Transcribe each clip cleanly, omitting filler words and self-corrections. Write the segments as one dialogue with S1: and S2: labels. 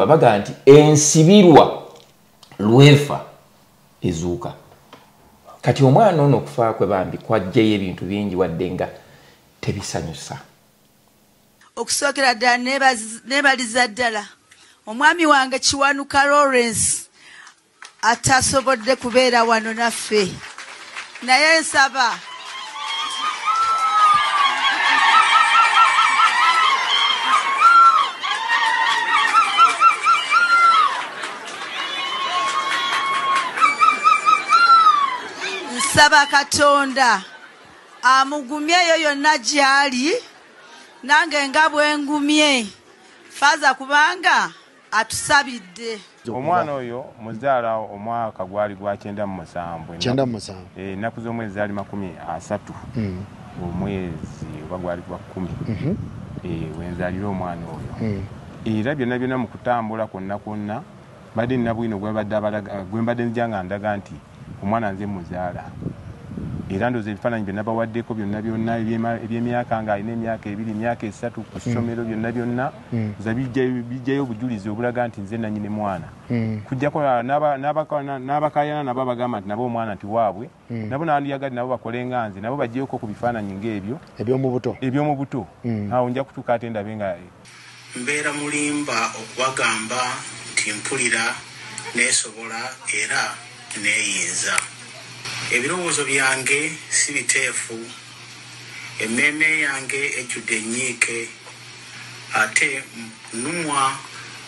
S1: babaga nti ensibirwa lwefa ezuuka. Kati omwana ono okufa kwe bambi kwajjayo ebintu bingi wadde nga tebisanyusa.
S2: Okusookera ddala neebaliza ddala omwami wange Kiwanuka Lawrence atasobodde kubeera wano naffe, naye nsaba Katonda amugumyeyo yonna gy'ali nange nga bwe ngumye faza kubanga atusabidde.
S3: Omwana oyo muzaala omwaka gwali gwa 97 ennaku z'omwezi zaali 30 omwezi oba gwali gwa 10 wenzaalira omwana oyo. Era byonna byonna mu kutambula kwonna badde nina bwino gwe mbadde nzija nga ndaga nti omwana nze muzaala. Era ndoza ebifaananyi bye nabawaddeko byonna eby'emyaka nga alina emyaka 2 emyaka 3 ku ssomero byonna za bijjayo obujulizi obulaga nti nze nannyini mwana. Kujjako n'abakayana nabo bagamba nti nabo omwana nti waabwe nabo nandyagadde nabo bakole nga nze nabo bajjeyoko ku bifaananyi ng'ebyo eby'omu buto. Awo nja kutuuka ate ndabe nga
S4: mbeera mulimba okubagamba nti mpulira neesobola era neeyinza. Ebirowoozo byange si biteefu, emmeeme yange ejjudde ennyiike, ate nnumwa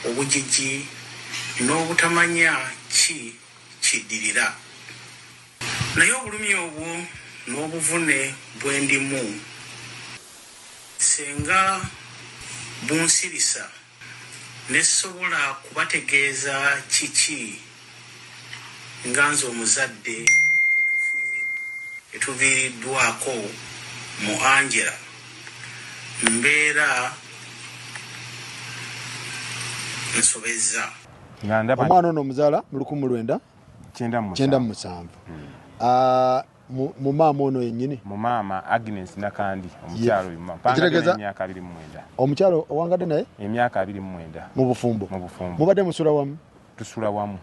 S4: obujiji n'obutamanya ki kiddirira. Naye obulumi obwo n'obuvune bwe ndimu senga bunsirisa nesobola kubategeeza kiki nga nze omuzadde etuviiriddwako mu Angela mbeera nsobezza.
S5: Omwana ono omuzaala mu 1997 mu maama ono yennyini
S3: mu maama Agnes Nakandi omukyalo mpanga emyaka 29.
S5: Omukyalo owangadde naye
S3: emyaka 29
S5: mu bufumbo. Mubadde musula wamu?
S3: Tusula wamu.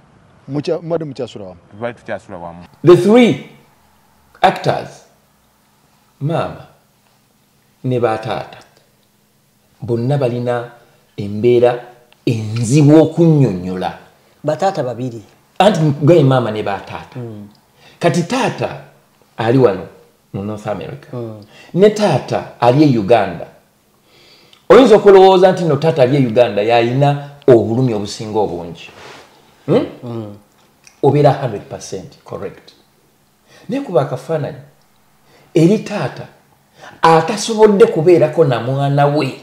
S5: Mubadde mukyasula wamu?
S3: Tubadde tukyasula wamu.
S1: The three actors, maama ne bataata, bonna balina embeera enzibu okunnyonnyola.
S6: Bataata babiri.
S1: Anti gwe maama ne bataata. Kati taata ali wano mu North America. Ne taata ali e Uganda. Oyinza okulowooza nti no taata ali e Uganda yalina obulumi obusinga obungi. Obeera 100% correct. Naye kuba akafaananyi eri taata atasobodde kubeerako na mwana we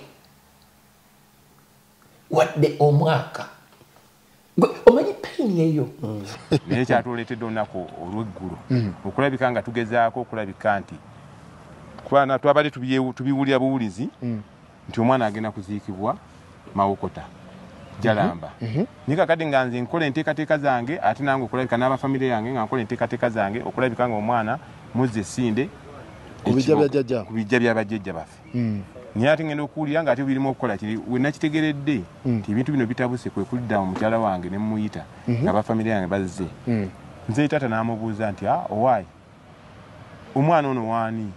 S1: wadde omwaka. Omanyi paini eyo.
S3: Naye kyatuleetedde olunaku olw'eggulu okulabika nga tugezaako okulabika nti kubana twabadde tubiwulira buwulizi nti omwana agenda kuziikibwa Mawokota Jalamba. Nika kati nga nze nkola enteekateeka zange ate nange okulabika n'abafamire yange nga nkola enteekateeka zange okulabika nga omwana muzze Sinde kubijja bya bajjajja baffe. Naye ate ngenda okuwulira nga ate birimu okukola kiri we nakitegeredde nti ebintu bino bitabuse kwe kulidda omukyala wange ne muyita ng'abafamire yange bazze. Nze taata n'amubuuza nti owaayi omwana ono waani?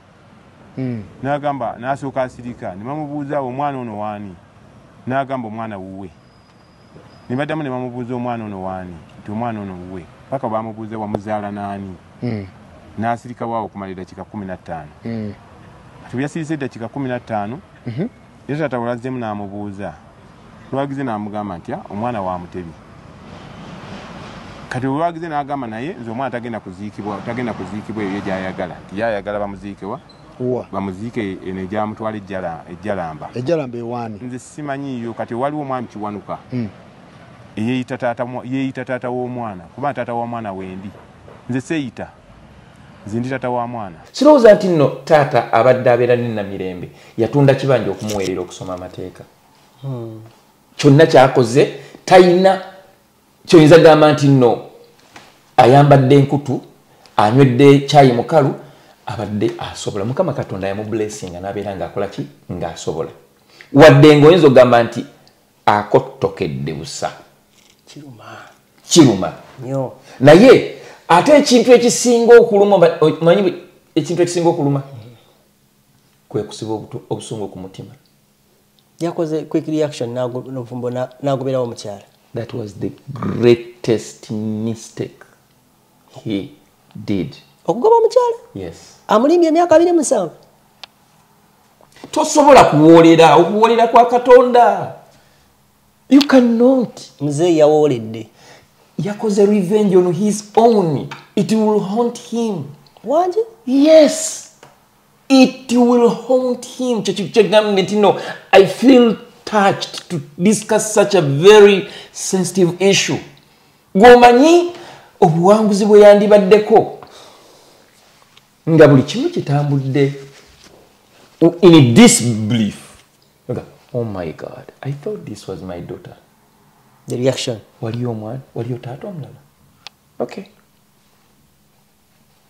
S3: N'agamba n'asooka asirika ne bamubuuza omwana ono waani? N'agamba omwana wuwe. Ne baddamu ne bamubuuza omwana ono waani? Nti omwana ono wuwe. Paka bamubuuza wamuzaala naani? N'asirika waawo okumalira dakika 15. Tubyasirise dakika 15. Ye taata walazzemu n'amubuuza. Lwagize n'amugamba nti omwana wa Mutebi. Kati lwagize n'agamba naye nze omwana tagenda kuziikibwa eyo gy'ayagala. Nti yayagala bamuziikewa. Bamuziike eno egyamutwala ejjalamba.
S5: Ejjalamba ewaani?
S3: Nze simanyiiyo kati waliwo omwami Kiwanuka. Yeeyita taata w'omwana kuba taata w'omwana wendi. Nze seeyita. Nze ndi taata wa mwana.
S1: Sirowooza nti nno taata abadde abeera ne Namirembe yatunda kibanja okumuweerera okusoma amateeka. Kyonna kyakoze talina kyoyinza gamba nti nno ayambadde enkutu anywedde caayi mukalu abadde asobola. Mukama Katonda yamu blessinga n'abeera ng'akola ki? Ng'asobola. Wadde ng'oyinza okugamba nti akottokedde busa
S6: kiruma
S1: nnyo naye ate ekintu ekisinga okuluma manyi ekintu ekisinga okuluma kwe kusiba obusungu ku mutima
S6: yakoze quick reaction n'obufumbo n'agoberawo omukyala.
S1: That was the greatest mistake he did.
S6: Okugoba omukyala?
S1: Yes.
S6: Amulimbye emyaka 27.
S1: Tosobola okuwolera kwa Katonda. You cannot.
S6: Mzee yawoledde.
S1: Yakoze revenge on his own. It will haunt him.
S6: Wanje?
S1: Yes. It will haunt him. I feel touched to discuss such a very sensitive issue. Gomanyi obuwanguzi bwe yandibaddeko nga buli kimu kitambudde in disbelief. Oh my God, I thought this was my daughter.
S6: The reaction.
S1: Waliyo omwana, waliyo taata omulala. Okay.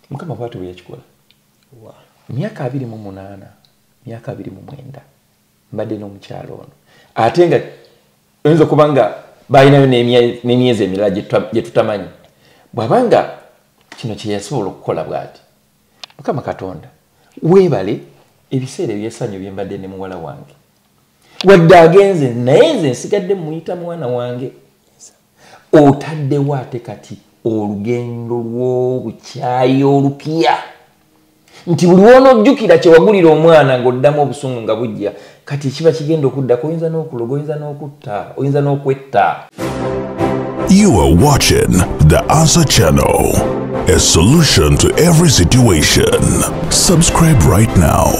S1: Mukama bwatu bwe yakikola.
S6: Wow.
S1: Myaka 28, myaka 29 mbadde n'omukyalo ono. Ate nga oyinza okuba nga balinayo n'emyezi emirala gye tutamanyi. Bw'abanga kino kye yasobola okukola bw'ati. Mukama Katonda, weebale ebiseera ebyesanyu bye mbadde ne muwala wange. Wadde agenze naye nze nsigadde muyita mwana wange. Otaddewo ate kati olugendo lw'obukyayi olupya. Nti buli w'onojjukira kye wagulira omwana ng'oddamu obusungu nga bujja kati kiba kigenda okuddako oyinza n'okuloga oyinza n'okutta oyinza n'okwetta.
S7: You are watching The Answer Channel, a solution to every situation. Subscribe right now.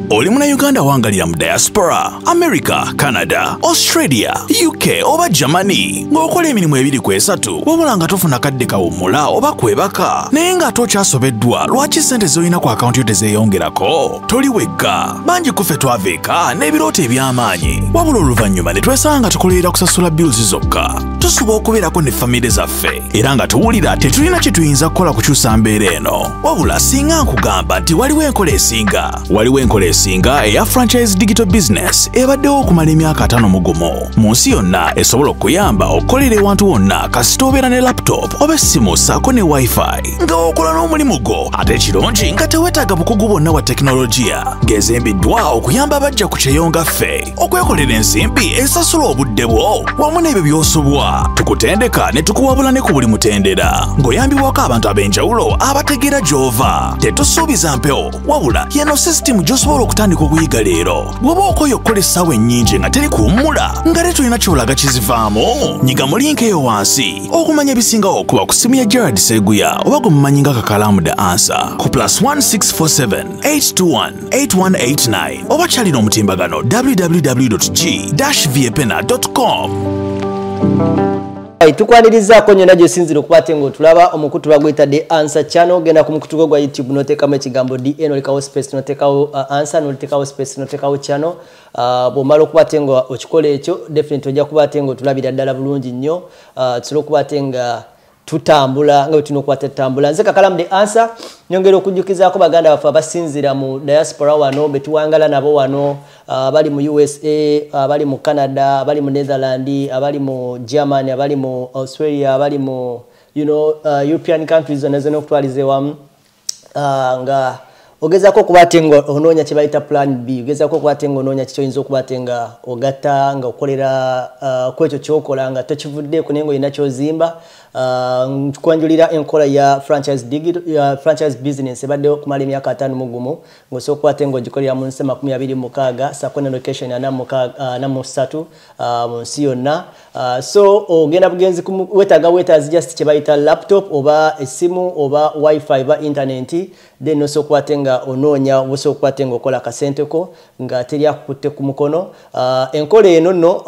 S7: Oli muna Uganda wangalira mu diaspora, America, Canada, Australia, UK oba Germany ng'okola emirimu 2-3 wabula nga tofuna kadde kawummula oba kwebaka naye nga tokyasobeddwa lwaki ssente z'olina ku akawunti yo tezeeyongerako? Toli wekka, bangi kuffe twaveeka n'ebirooto eby'amaanyi wabula oluvannyuma ne twesanga nga tukolerera kusasula bills zokka. Tusuba okubeerako ne famire zaffe era nga tuwulira tetulina kye tuyinza kukola kukyusa mbeera eno wabula singa nkugamba nti waliwo enkola esinga eya franchise digital business ebaddewo okumala emyaka 5 mugumu mu nsi yonna esobola okuyamba okukolera ewantu wonna kasita obeera ne laptop oba essimu ssaako ne wifi nga okola n'omulimu gwo ate ekirungi nga teweetaaga bukugu bwonna bwa tekinologiya ng'ezimbiddwa okuyamba abajja ku kyeyonga ffe okwekolera ensimbi esasula obudde bwo wamu n'ebyo by'osobwa tukutendeka ne tukuwabula ne ku buli mutendera ng'oyambibwako abantu ab'enjawulo abategeera gy'ova tetusuubiza mpewo wabula yeno system gy'osobola okutandika okuyiga leero bw'oba okoye okukola essaawa ennyingi nga teri kuwummula nga te tulina kyolaga kizivaamu nyiga mu linka eyo wansi okumanya ebisingawo okuba ku simu ya Gerard Seguya oba gwe mumanyi nga Kakalamu The Answer ku +1647 821 8189 oba kyalina omutimbagano www.g-viepena.com.
S6: Tukwanirizaako nyonna gy'osinzira okuba ate ng'otulaba omukutu bagwita The Answer Channel. Genda ku mukutu gwo gwa YouTube n'oteekamu ekigambo DA n'olekawo space n'oteekawo answer n'olekawo space n'oteekawo channel. Bw'omala okuba ate nga okikola ekyo definitely ojja kuba ate ng'otulabira ddala bulungi nnyo. Tusobola okuba ate nga tutambula nga tulina okuba tutambula. Nze Kakalamu The Answer nyongera okujjukizaako baganda baffe abasinzira mu diaspora wano betuwangala nabo wano abali mu USA, abali mu Canada, abali mu Netherlands, abali mu Germany, abali mu Australia, abali mu European countries zonazona okutwalize wamu nga ogezako okuba ate nga onoonya kye bayita plan B, ogezako okuba ate nga onoonya kyoyinza okuba ate nga ogatta nga okolera ku ekyo ky'okola nga tokivuddeeko naye ng'olina ky'ozimba. Tukwanjulira enkola ya franchise business ebaddewo okumala emyaka 5 mugumu ng'osobola okuba ate ng'ogikolera mu nsi 26 ssaako ne location 43 mu nsi yonna. So ogenda bugenzi weetaazi just kye bayita laptop oba essimu oba wifi oba internet then osobola okuba ate nga onoonya osobola okuba ate ng'okola akasenteko nga teri akukutte ku mukono. Enkola eno nno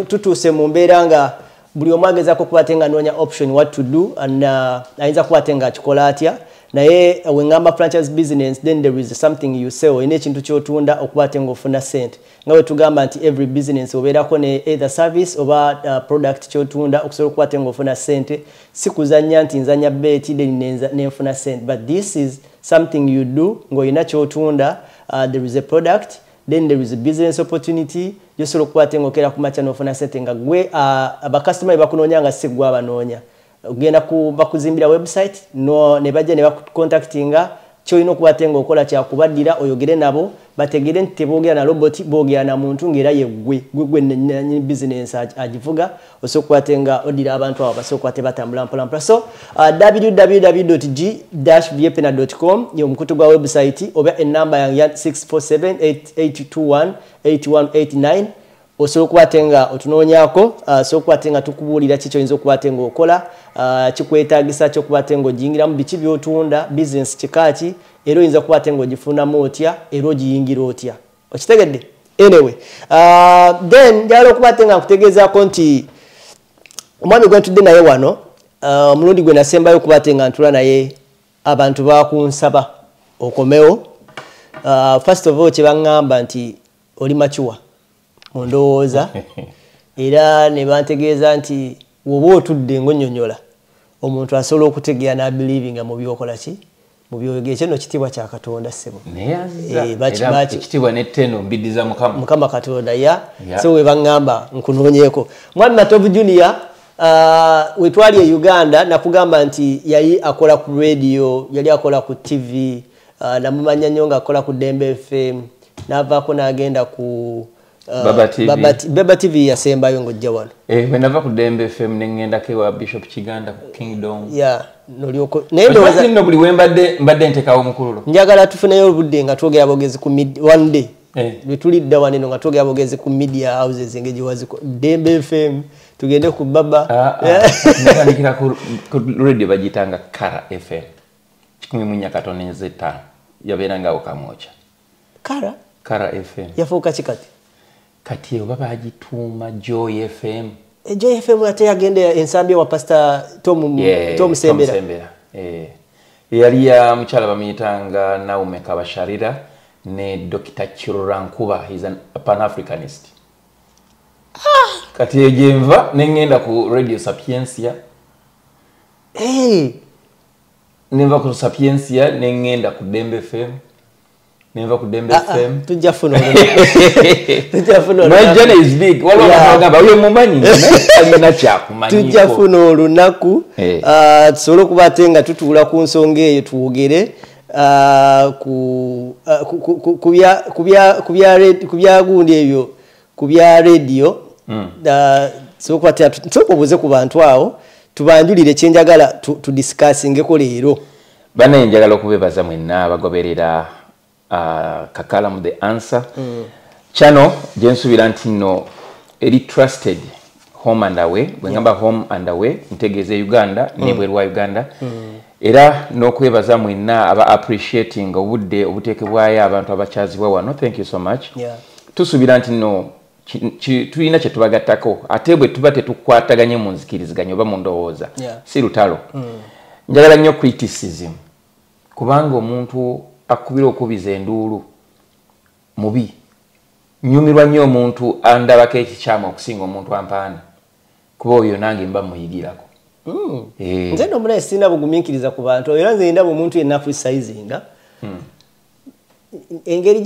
S6: tutuuse mu mbeera nga buli omu agezaako kuba ate nga noonya option what to do and ayinza kuba ate nga akikola atya naye wengamba franchise business then there is something you sell olina ekintu ky'otunda okuba ate ng'ofuna sente nga bwe tugamba nti every business obeerako ne either service oba product ky'otunda okusobola okuba ate ng'ofuna sente si kuzannya nti nzanya beeti then nenfuna sente but this is something you do ng'olina ky'otunda there is a product, then there is a business opportunity. Yosobola okukwata engokera ku macha n'ofuna sente nga gwe abakasitoma bakunoonya nga si gwe abanoonya. Ogenda bakuzimbira website no ne bajja ne bakucontactinga kyolina okukwata eng'okola kyakubaddira oyogere nabo bategere nti teboogera na robot boogera na muntu ng'era ye gwe ne business agivuga osobola okukwata nga oddira abantu abo basobola okukwata batambula mpolampola. So www.g-vpn.com ye omukutu gwa website oba enamba ya 647-821-8189 osobola okukwata nga otunoonyaako osobola okukwata nga tukubuulira ki ky'oyinza okukwata ng'okola kikwetaagisa ky'okukwata ng'ogiyingiramu biki by'otunda business kikaaki era oyinza okukwata ng'ogifunamu otya era ogiyingira otya okitegedde. Anyway then njagala okukwata nga nkutegeezaako nti omwami gwe ntudde naye wano omulundi gwe nasembayo okukwata nga ntula naye abantu bakunsaba okomewo. First of all kye baŋŋamba nti oli machuwa mu ndowooza era ne bantegeeza nti woba otudde ng'onnyonnyola omuntu asobola okutegeera n'abilivinga mu byokola ki mu byogera kino kitiibwa kya Katonda ssebo
S1: ekitiibwa n'ettendo mbiddiza
S6: Mukama Katonda so we baŋŋamba nkunoonyeeko. Mwami Matovu Junior we twali e Uganda nakugamba nti yali akola ku radio yali akola ku TV namumanya nnyo ng'akola ku Dembe FM n'avaako n'agenda ku Baba TV yasembayo ng'ojja wano.
S1: Bwe nava ku Dembe FM ne ŋŋendako ewa Bishop Kiganda ku Kingdom.
S6: Nolioko
S1: naye ndowooza buli we mbadde ntekawo omukululo.
S6: Njagala tufuneyo obudde nga twogera bogezi ku one day. Lwe tulidda wano eno nga twogera bogezi ku media houses engeri waziko Dembe FM tugende ku Baba.
S1: Natandikira ku radio bagiyitanga Kara FM 104.5 yabeerangawo Kamwocha. Kara FM
S6: yafuuka kikati
S1: kati oba bagituuma Joy FM.
S6: Joy FM ate yagenda ensambi wa Pastor Tom Sembera.
S1: Yali ya mukyala bamuyitanga Naume Kabasharira ne Dr. Chirurankuba, he's a Pan-Africanist. Kati ejenva nengenda ku Radio Sapiencia. Nenva ku Sapiencia nengenda ku Dembe FM. Never could Dembe FM.
S6: Tujafuno.
S1: My journey is big. Wala wagamba uyo mumanyi alina kyakumanyi.
S6: Tujafuno olunaku. Tusobola okubatenga tutuula ku nsonga eyo tuwogere kubya gundi ebyo kubya radio. So kwata tukobuze ku bantu awo tubanjulire kyenjagala tudiscussingeko leero.
S1: Bana njagala okubebaza mwenna abagoberera Kakalamu The Answer channel jensubira nti no eri trusted home and away bwengamba home and away ntegeeze Uganda nebwerwa Uganda era n'okwebaza mwenna aba appreciating obudde obuteekebwayo abantu abakyazibwa wano. Thank you so much. Tusubira nti no tulina kye tubagattako ate bwe tuba tetukwataganye mu nzikiriziganya oba mu ndowooza si lutalo. Njagala nnyo criticism kubanga omuntu akubira okubiza enduulu mubi nyumirwa nnyo omuntu andabako ekikyamu okusinga omuntu ampaana kuba oyo nange mba muyigirako.
S6: Nze nomulaye sina bugumiikiriza ku bantu era nze ndaba omuntu yenna criticizing engeri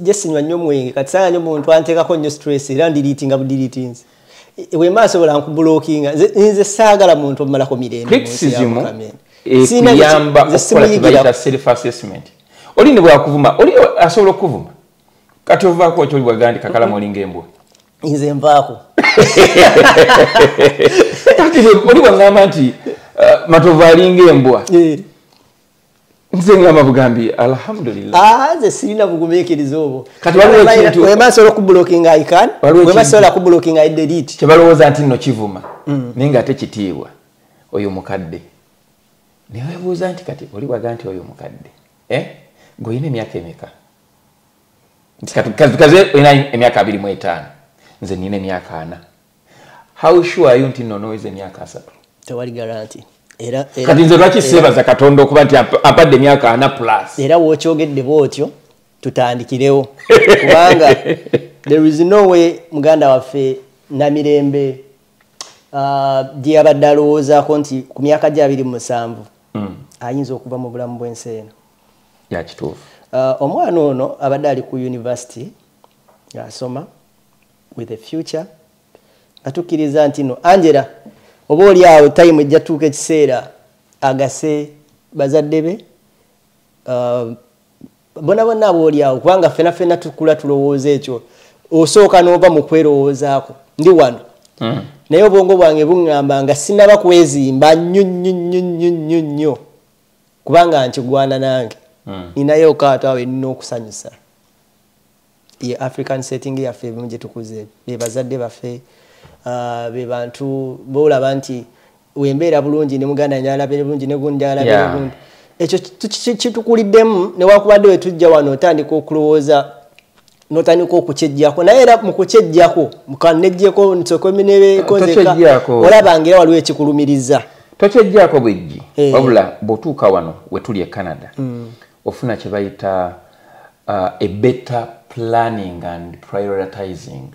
S6: gyesinywa nnyo mwenge kati sanga nnyo omuntu anteekako nnyo stress era ndiriitinga budiriitinzi wemba asobola nkubulookinga nze saagala muntu omumalako mirembe
S1: kuyamba okukola kibayita self assessment. Oli ne bwakuvuma oli asobola okuvuma kati ovaako ekyo oliwaga nti Kakalamu olinga embwa.
S6: Nze nvaako
S1: kati oli wangamba nti Matovu alinga embwa nze ngamba bugambi alhamdulillah.
S6: Nze sirina bugumiikiriza obwo
S1: kati waliwo ekintu
S6: wemba asobola okublockinga icon wemba asobola okublockinga delete
S1: kye balowooza nti nno kivuma naye nga ate kitiibwa oyo mukadde. Newebuuza nti kati oli waga nti oyo mukadde ng'olina emyaka emeka? Kaze olina emyaka 25 nze nina emyaka 4. How sure are you nti nno noweza emyaka 3?
S6: Tewali guarantee.
S1: Kati nze lwaki seebaza Katonda okuba nti ampadde emyaka 4 plus.
S6: Era w'okyogedde bw'otyo tutandikirewo kubanga there is no way muganda waffe Namirembe gye yabadde alowoozaako nti ku myaka gye 27 ayinza okuba mu bulamu bw'ensi eno.
S1: Yakituufu.
S6: omwana ono abadde ali ku university asoma with a future atukkiriza nti no Angela oba oli awo time ejja tuuka ekiseera agase bazadde be bonna oli awo kubanga fena tukula tulowooza ekyo osooka n'ova mu kwerowoozaako ndi wano naye obwongo bwange buŋŋamba nga sinaba kwezimba nnyo kubanga nkigwana nange ninayo okaato awo ennina okusanyusa ye African setting yaffe ebimu gye tukuze be bazadde baffe be bantu boolaba nti wembeera bulungi ne muganda nyalabere bulungi ne gundi alabere bulungi ekyo kitukuliddemu newakubadde we tujja wano otandika okulowooza notandika okukyejjako naye era mu kukyejjako mukanejjeko nsokominebekozeka olabanga era waliwo ekikulumiriza
S1: tokyejjako bwejji wabula bw'otuuka wano we tuli e Canada ofuna kye bayita a better planning and prioritizing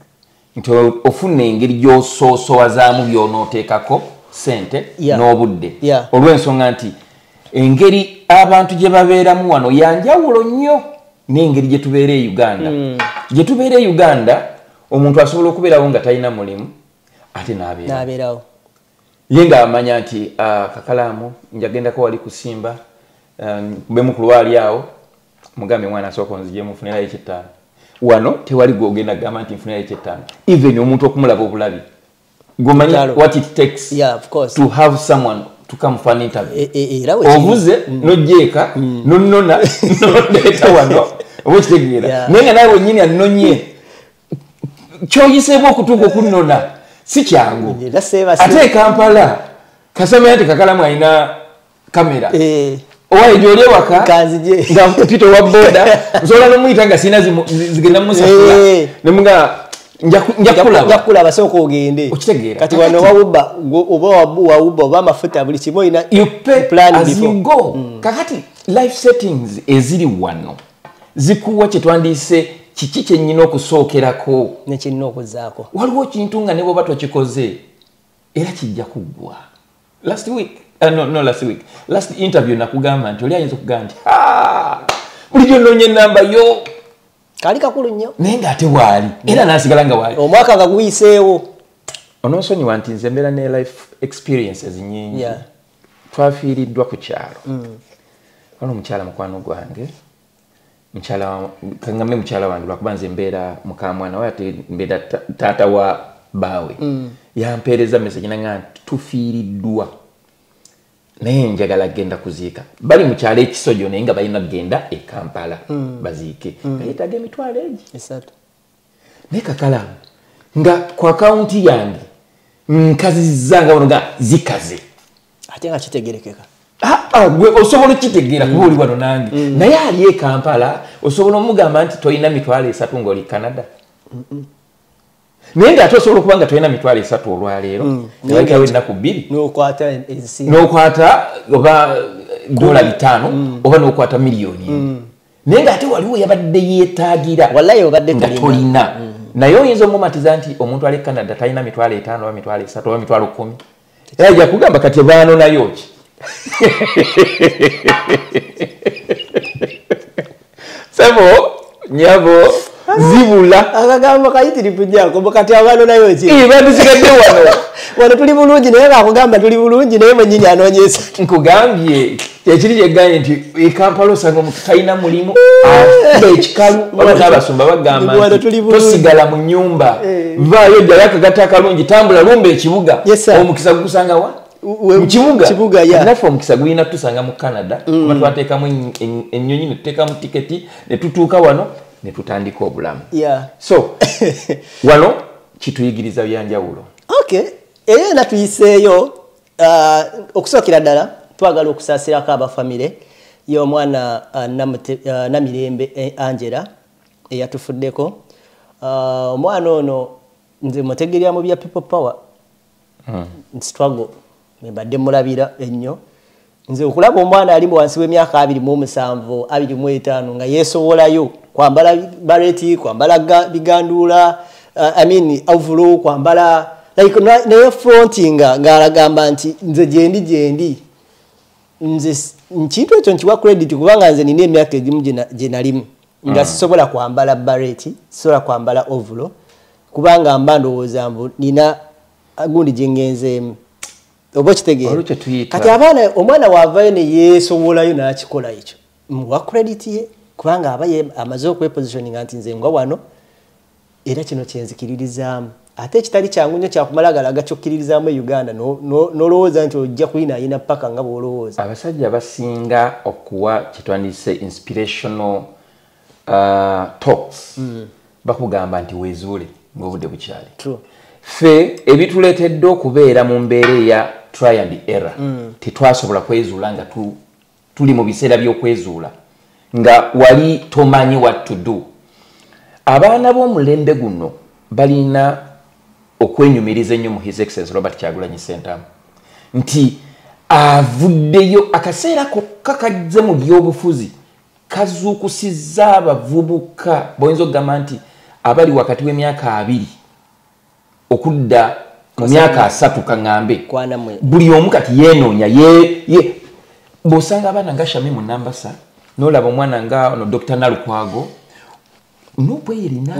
S1: nti ofuna engeri gy'osoosowazaamu by'onooteekako sente n'obudde olw'ensonga nti engeri abantu gye babeeramu wano yanjawulo nnyo n'engeri gye tubeera e Uganda gye tubeera e Uganda omuntu asobola okubeerawo nga talina mulimu ate n'abeerawo ye ng'amanya nti kakalaamu njagendako wali kusimba be mukulu waali awo mugambe mwana asooka onzije mufunirayo eky'ettaano wano tewali gwogenda gamba nti nfunirayo eky'ettaano even omuntu okumulaba obulabi gomanya what it takes to have someone to come for an interview ovuze nojjeeka nonnona nondeeta wano oba okitegeera naye nga nawe wennyini annonye kyoyiseemu okutuuka okunnona si kyangu ate e Kampala kasamya nti kakalamu alina kamera owaye gy'oli ewaka nga pita owa boda nsobola n'omuyita nga sina zigenda musasula nemuga njakulaba
S6: sooka ogende
S1: okitegeera
S6: kati wano wawuba oba oba amafuta buli kimu olina plan
S1: as you go kakati life settings eziri wano zikuwa kye twandiise kiki kyennyina okusookerako
S6: nekirina okuzaako
S1: waliwo kintu nga ne bwoba tokikoze era kijja kuggwa last interview nakugamba nti oli ayinza okugamba nti bulijjo nnoonya ennamba yo
S6: kali kakulu nnyo
S1: naye ng'ate waali era n'asigala nga waali
S6: omwaka nga guyiseewo
S1: onoosonyiwa nti nze mbeera ne life experiences nyingi twafiiriddwa ku kyalo wano omukyala mukwano gwange kangambe mukyala wange lwakuba nze mbeera mukamwana we ate mbeera taata wa baawe yampeereza message nanga nti tufiiriddwa naye njagala genda kuziika bali mu kyalo ekisojo naye nga balina kgenda e Kampala baziike nga yeetaaga emitwalo egi naye kakalaamu nga ku akawunti yange nkazizizanga wano nga zikaze
S6: ate nga kitegerekeka
S1: gwe osobola okitegeera kuba oli wano nange naye ali e Kampala osobola omugamba nti tolina mitwalo 3 ng'oli Canada naye ng'ate osobola okuba nga tolina mitwalo 3 olwaleero newaikawo ennaku 2 n'okwata oba $5 oba n'okwata miliyoni naye ng'ate waliwo yabadde yeetaagira nga tolina naye oyinza omumatiza nti omuntu ali Canada talina mitwalo 5 oba mitwalo 3 oba mitwalo 10 era ajja kugamba kati ebaanonayo ki sebo nyabo zibula
S6: akagambo kayitirivu jako kati abantu nayo ki
S1: bandisigadde
S6: wano tuli bulungi naye akugamba tuli bulungi naye mwenyini anoonyesa
S1: nkugambye ekiri kyeganye nti e Kampala osanga omuntu talina mulimu ekikalu waliwo n'abasumba bagamba nti tosigala mu nnyumba vaayo ddala akagata akalungi tambula lumba ekibuga omukisa gugusanga wa mukibuga naffe omukisa gulina tusanga mu Canada kuba twateekamu ennyonyi ne tuteekamu tiketi ne tutuuka wano ne tutandika obulamu so wano kituyigiriza byanjawulo
S6: era natuyiseeyo okusookera ddala twagala okusaasirako abafamire y'omwana Namirembe Angela eyatufuddeko omwana ono nze mutegerya mu bya people power struggle mbadde mulabira ennyo nze okulaba omwana ali wansi w'emyaka 27 25 nga yeesowolayo kwambala bareti kwambala biganduula overall kwambala like naye frontinga ng'alagamba nti nze gyendi nze nkintu ekyo nkiwa credit kubanga nze nina emyaka egimu gye nalimu nga sisobola kwambala bareti sisobola kwambala ovulo kubanga mba ndowooza mbu nina gundi gye ngenzeemu oba kitegeera kati omwana waavayo ne yeesobolayo n'akikola ekyo muwa credit ye kubanga aba amaze okwepositioninga nti nze ngwa wano era kino kyenzikiririzaamu ate ekitali kyangu nnyo kyakumalagalaga kyokkiririzaamu e Uganda n'olowooza nti ojja kuyinaayina paka nga bw'olowooza
S1: abasajja basinga okuwa kyetwandise inspirational talks bakugamba nti weezuule ng'obudde bukyali ffe ebituleetedde okubeera mu mbeera eya try and error tetwasobola kwezuula nga tuli mu biseera by'okwezuula nga wali tomanyi what to do abaana b'omulembe guno balina okwenyumiriza ennyo mu His Excellency Robert Kyagulanyi Ssentamu nti avuddeyo akaseera kokka kajze mu by'obufuzi kazuukusizza abavubuka boyinza okugamba nti abali wakati w'emyaka 2 okudda mu myaka 3 kaŋŋambe buli omu kati yeenoonya bw'osanga abaana nga Shami mu Nambasa n'olaba omwana nga ono Dr. Nalukwago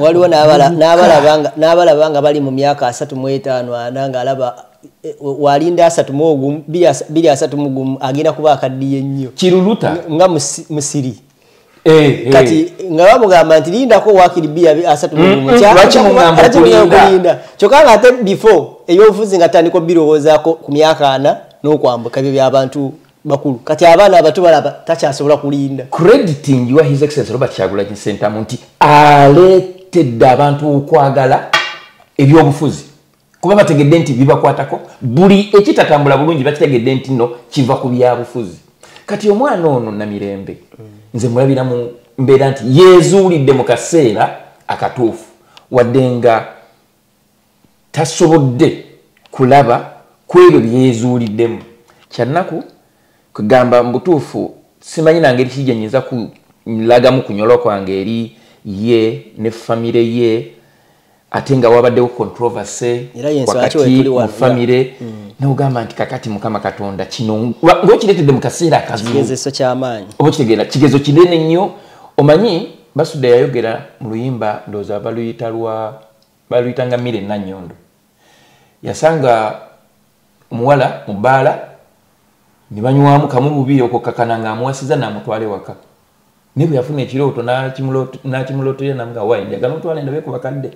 S6: waliwo n'abalaba nga bali mu myaka 35 ng'alaba walinda 31 agenda kuba akaddiye nnyo
S1: kiruluta
S6: nga musiri kati nga bamugamba nti lindako wakiri bia 31 kyokka nga ate before ebyobufuzi nga tandika birowoozaako ku myaka 4 n'okwambuka ebyo by'abantu bakulu kati abaana abato balaba takyasobola kulinda
S1: crediting wa His Excellency Robert Kyagulanyi Ssentamu nti aleetedde abantu okwagala ebyobufuzi kuba bategedde nti bibakwatako buli ekitatambula bulungi bakitegedde nti no kiva ku byabufuzi kati omwana ono Namirembe nze mulabira mu mbeera nti yeezuulidde mu kaseera akatuufu wadde nga tasobodde kulaba ku ebyo byeyezuuliddemu kyannaku kugamba mbutuufu simanyi nange ekijja nyinza kulagamu kunyolwa kwange eri ye ne famire ye ate nga wabaddewo controversy wakati mu famire n'ogamba nti kakati Mukama Katonda kino ng'okireetedde mu kaseera
S6: akakigezeso ky'amaanyi
S1: oba kitegeera kigezo kinene nnyo omanyi Basudde yayogera mu luyimba ndowooza baluyitanga Mmire Nannyondo yasanga omuwala mu bbaala ne banywamu kamu bubiri okukakana ng'amuwasiza n'amutwala ewaka ne bwe yafuna ekirooto n'akimulootoya namuga wayi njagala omutwala ndabe ku bakadde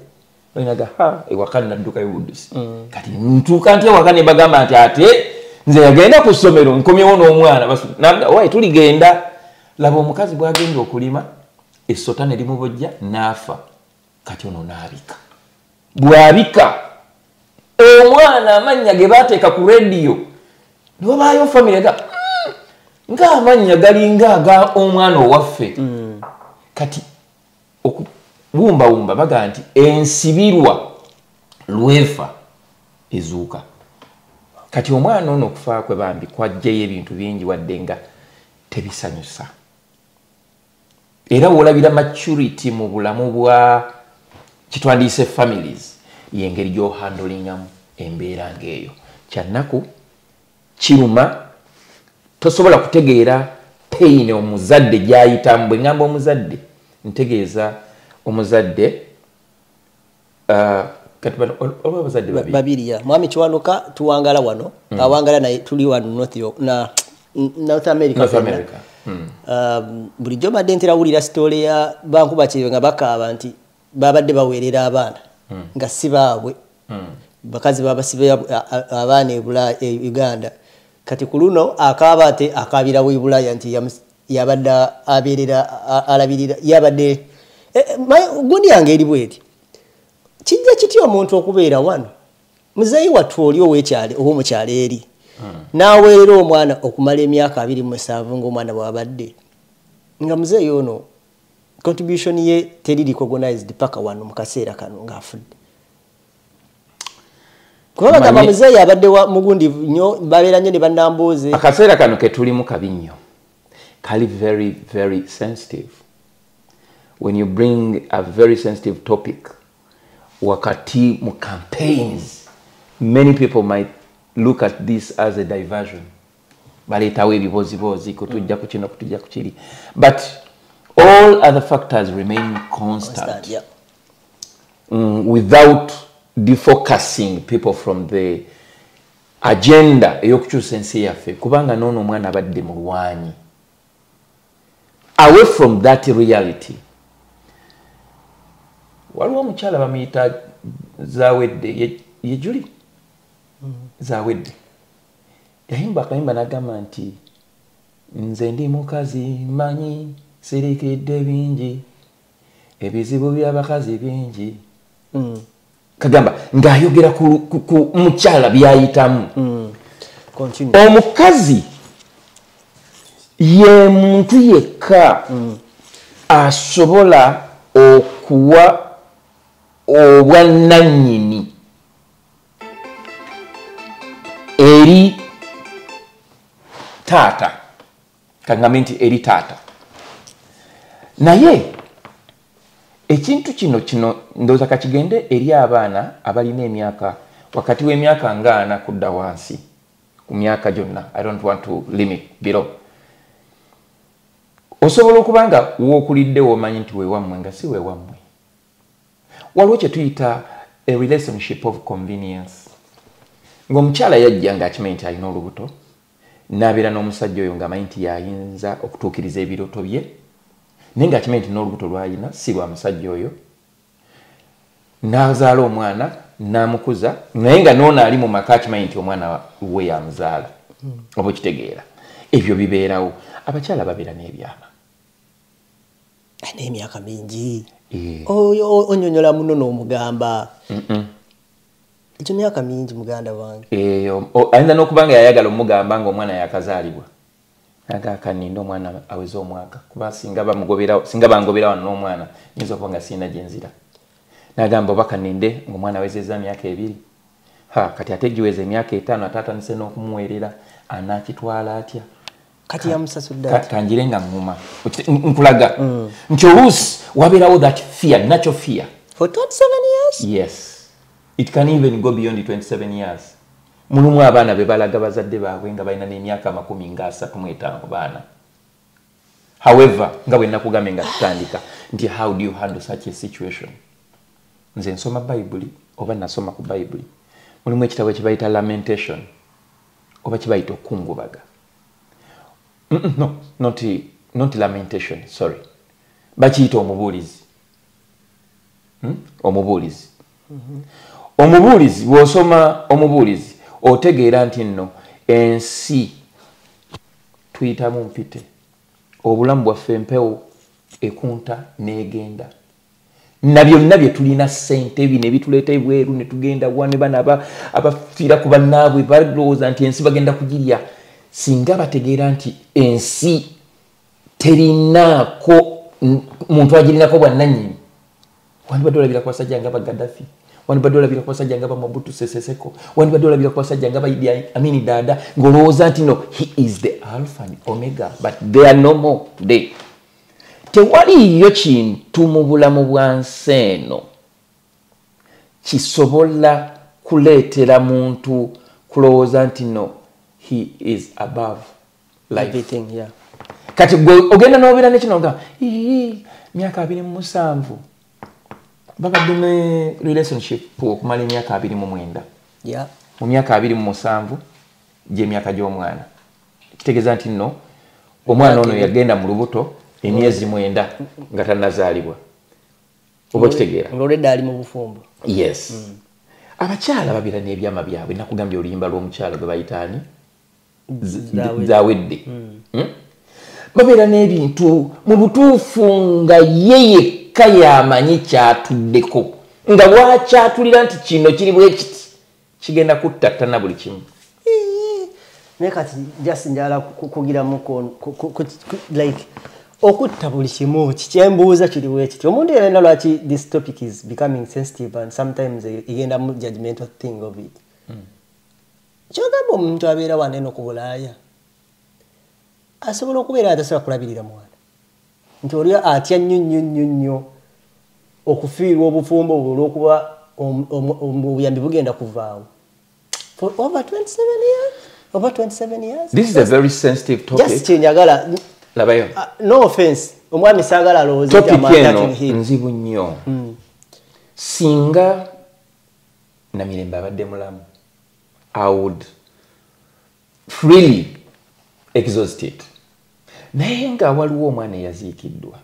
S1: oyinaga ewaka naddukayo buddusi kati ntuuka nti ewaka ne bagamba nti ate nze yagenda ku ssomero nkomyewo n'omwana namuga wayi tuligenda laba omukazi bw'agenda okulima essota ne limubojja n'afa kati ono n'abika bw'abika omwana amannya ge baateeka ku rediyo ne wabaayo famire ng'amannya galinga aga omwana owaffe kati okubumbawumba baga nti ensibirwa lwefa ezuuka kati omwana ono okufa kwe bambi kwajjayo ebintu bingi wadde nga tebisanyusa era woolabira maturity mu bulamu bwa kitwandiise families y'engeri gy'ohandolingamu embeera ng'eyo kyannaku kiruma tosobola kutegeera pain omuzadde gy'ayitamu bwe ngamba omuzadde ntegeeza omuzadde kati oba abazadde
S6: babiri ya mwami Kiwanuka tuwangala wano awangala naye tuli wano North America bulijjo badde nterawulira sitole ya Bankuba Kirebe nga bakaaba nti babadde baweerera abaana nga si baabwe bakazi babasibe abaana e Uganda kati ku luno akaaba ate akabirawo e Bulaaya nti yabadde abeerera alabirira yabadde gundi yange eri bweti kijja kitya omuntu okubeera wano muzeeyi wattu oli ow'ekyalo ow'omukyalo eri n'aweerera omwana okumala emyaka 27 ng'omwana bw'abadde nga muzeeyi ono contribution ye teri recognized paka wano mu kaseera kano ng'afudde kubanga gamba muzeeyi abadde mugundi nnyo babeera nnyo ne bannambooze
S1: akaseera kano ke tulimu kabi nnyo kali very very sensitive when you bring a very sensitive topic wakati mu campaigns many people might look at this as a diversion baleetawo ebibozibozi kutujja ku kino kutujja ku kiri, but all other factors remain constant,
S6: yeah.
S1: Without defocusing people from the agenda eyokukyusa ensi yaffe, kubanga noono omwana abadde mulwanyi. Away from that reality, waliwo omukyala bamuyita Zawedde, ye Julie Zawedde, yayimba akayimba n'agamba nti nze ndi mukazi manyi sirikedde bingi ebizibu by'abakazi bingi. Kagamba ng'ayogera ku mukyala byayitamu. Omukazi ye muntu yekka asobola okuwa obwannannyini eri taata, kagambe nti eri taata. Naye ekintu kino ndowooza kakigende eri abaana abalina emyaka wakati w'emyaka nga 4 kudda wansi, ku myaka gyonna. I don't want to limit below. Osobola okuba nga w'okulidde w'omanyi nti weewammwe nga si weewammwe. Waliwo kye tuyita a relationship of convenience. Ng'omukyala yajja ng'akimanyi nti alina olubuto, n'abeera n'omusajja oyo ng'amanyi nti yayinza okutuukiriza ebirooto bye, naye ng'akimanyi nti n'olubuto lw'alina si lwa musajja oyo, n'azaala omwana n'amukuza, naye nga n'ono ali mu maka akimanyi nti omwana we yamuzaala. Oba okitegeera. Ebyo bibeerawo. Abakyala babeera n'ebyama.
S6: N'emyaka mingi. Onyonyola muno n'omugamba. Ekyo myaka mingi muganda wange.
S1: Ayinza n'okuba nga yayagala omugamba ng'omwana yakazaalibwa. Akaninda omwana aweze omwaka. Kuba singa bangobera wano n'omwana, nyinza okuba nga sirina gye nzira. N'agamba oba kaninde ng'omwana awezezza emyaka 2. Kati ate giweza emyaka 5 ataatanise n'okumuweerera, anaakitwala atya?
S6: Kati yamusasudde
S1: kanjire nga nguma nkulaga nti oluusi wabeerawo that fear, natural fear.
S6: For 27 years?
S1: Yes. It can even go beyond 27 years. Mulimu abaana be balaga bazadde baabwe nga balina n'emyaka 35 baana. However, nga bwe nakugambe nga tutandika nti how do you handle such a situation? Nze nsoma Bayibuli oba nasoma ku Bayibuli. Mulimu ekitabo ekibayita Lamentation oba kibayita okungubaga. No, not lamentation, sorry. Bakiyita omubuulizi. Omubuulizi. Omubuulizi, bw'osoma omubuulizi otegeera nti nno ensi tuyitamu mpite. Obulamu bwaffe empewo ekunta n'egenda. Na byonna bye tulina ssente bino ebituleeta ebweru ne tugenda wane bana abafiira ku bannaabwe balowooza nti ensi bagenda kugirya. Singa bategeera nti ensi terinaako muntu agirinako bwannannyini, wandibadde olabira ku basajja nga ba Gaddafi, wandibadde olabira ku basajja nga ba Mobutu Sese Seko, wandibadde olabira ku basajja nga ba Idi Amin Dada, ng'olowooza nti no, he is the Alpha and Omega, but they are no more today. Tewaliyo kintu mu bulamu bwa nsi eno kisobola kuleetera muntu kulowooza nti no, he is above life.
S6: Everything, yeah.
S1: Kati gwe ogenda n'obeera n'ekino nga myaka 27 babadde ne relationship okumala emyaka 29.
S6: Yeah.
S1: Mu myaka 27 gy'emyaka gy'omwana. Kitegeeza nti nno omwana ono yagenda mu lubuto emyezi 9 nga tannazaalibwa. Oba kitegeera.
S6: Ng'olwedde ali mu bufumbo.
S1: Yes. Abakyala babeera n'ebyama byabwe. Nakugambye oluyimba lw'omukyala gwe bayitaani Zawedde. Babeera n'ebintu mu butuufu nga ye yekka yamanyi kyatuddeko, nga bwakyatulira nti kino kiri bwe kiti kigenda kuttattana buli kimu.
S6: Naye kati just njala kugiramu like okutta buli kimu kikyembuuza kiri bwe kiti. Omuntu yenna lwaki this topic is becoming sensitive and sometimes igenda mu judgmental thing of it. Kyogamba omuntu abeera wane no ku Bulaaya asobola okubeera atasobola kulabirira mwana nti oli atya nnyo okufiirwa obufumbo olw'okuba obuyambi bugenda kuvaawo for over 27 years Over 27 years?
S1: This is a very sensitive topic.
S6: Just chenjagala.
S1: Labayo.
S6: No offense. Omwami sagala lozi
S1: topic eno nzibu nnyo. Singa Namirembe abadde mulamu, I would freely exhaust it. Naye nga waliwo omwana eyaziikiddwa.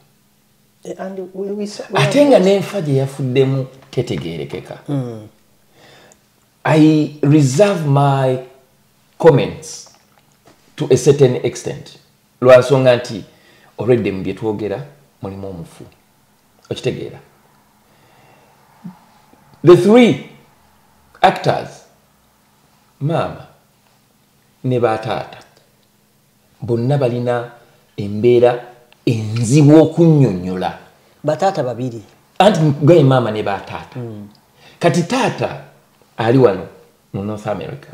S1: Ate nga n'enfa gye yafuddemu tetegeerekeka. I reserve my comments to a certain extent. Lwa nsonga nti already mu bye twogera mulimu omufu. Okitegeera. The three actors, mama ne bataata, bonna balina embeera enzibu okunnyonnyola. Bataata babiri. Anti gaye mama ne bataata. Kati taata ali wano mu North America.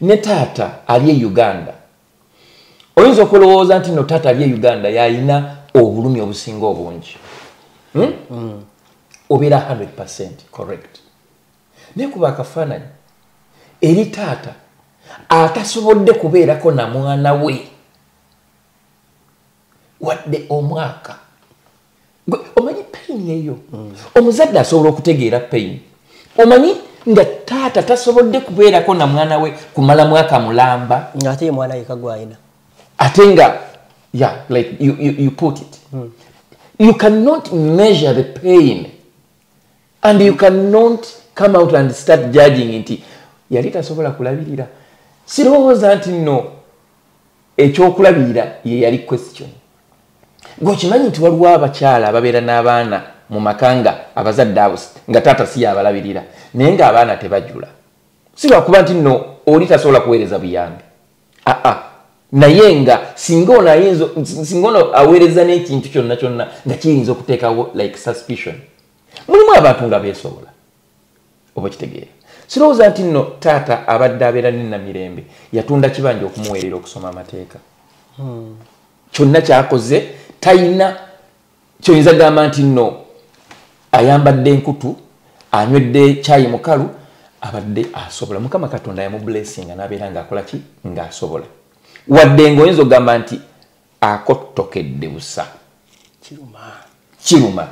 S1: Ne taata ali e Uganda. Oyinza okulowooza nti no taata ali e Uganda yalina obulumi obusinga obungi. Obeera 100% correct. Naye kuba akafaananyi eri taata atasobodde kubeerako na mwana we wadde omwaka. Omanyi pain eyo. Omuzadde asobola okutegeera pain. Omanyi nga taata tasobodde kubeerako na mwana we kumala mwaka mulamba. Ate mwana yeka gwayina. Ate nga, yeah, like you put it. You cannot measure the pain and you cannot come out and start judging nti yali tasobola kulabirira. Sirowooza nti nno ekyokulabirira ye yali question. Gwokimanyi nti waliwo abakyala ababeera n'abaana mu makanga abazadde abo nga taata si yabalabirira naye nga abaana tebajjula. Si lwakuba nti nno oli tasobola kuweereza buyambi. Naye nga singa ono aweereza n'ekintu kyonna kyonna nga kiyinza okuteekawo like suspicion. Mulimu abantu nga beesobola. Oba kitegeera. Sirowooza nti nno taata abadde abeera ne Namirembe yatunda kibanja okumuweerera okusoma amateeka. Kyonna kyakoze tayina kyoyinza gamba nti nno ayambadde enkutu anywedde kyayi mukalu abadde asobola. Mukama Katonda yamublessinga n'abeera ng'akola ki ng'asobola. Wadde ng'oyinza ogamba nti akottokedde busa. Kiruma.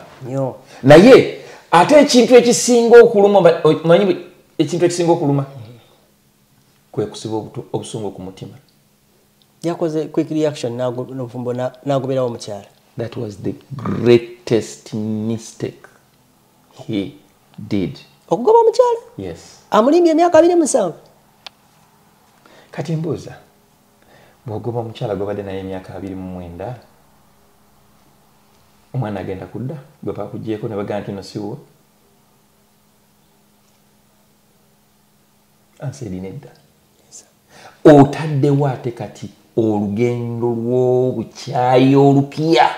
S1: Naye ate ekintu ekisinga okuluma, manyi ekintu ekisinga okuluma kwe kusiba obusungu ku mutima. Yakoze quick reaction n'agoberawo omukyala. That was the greatest mistake he did. Okugoba omukyala? Yes. Amulimbye emyaka 27. Kati mbuuza, bw'ogoba omukyala gw'obadde naye emyaka 29, omwana agenda kudda gwe bakugyeko ne bagamba nti no siwo? Anseri nedda. Otaddewo ate kati olugendo lw'obukyayi olupya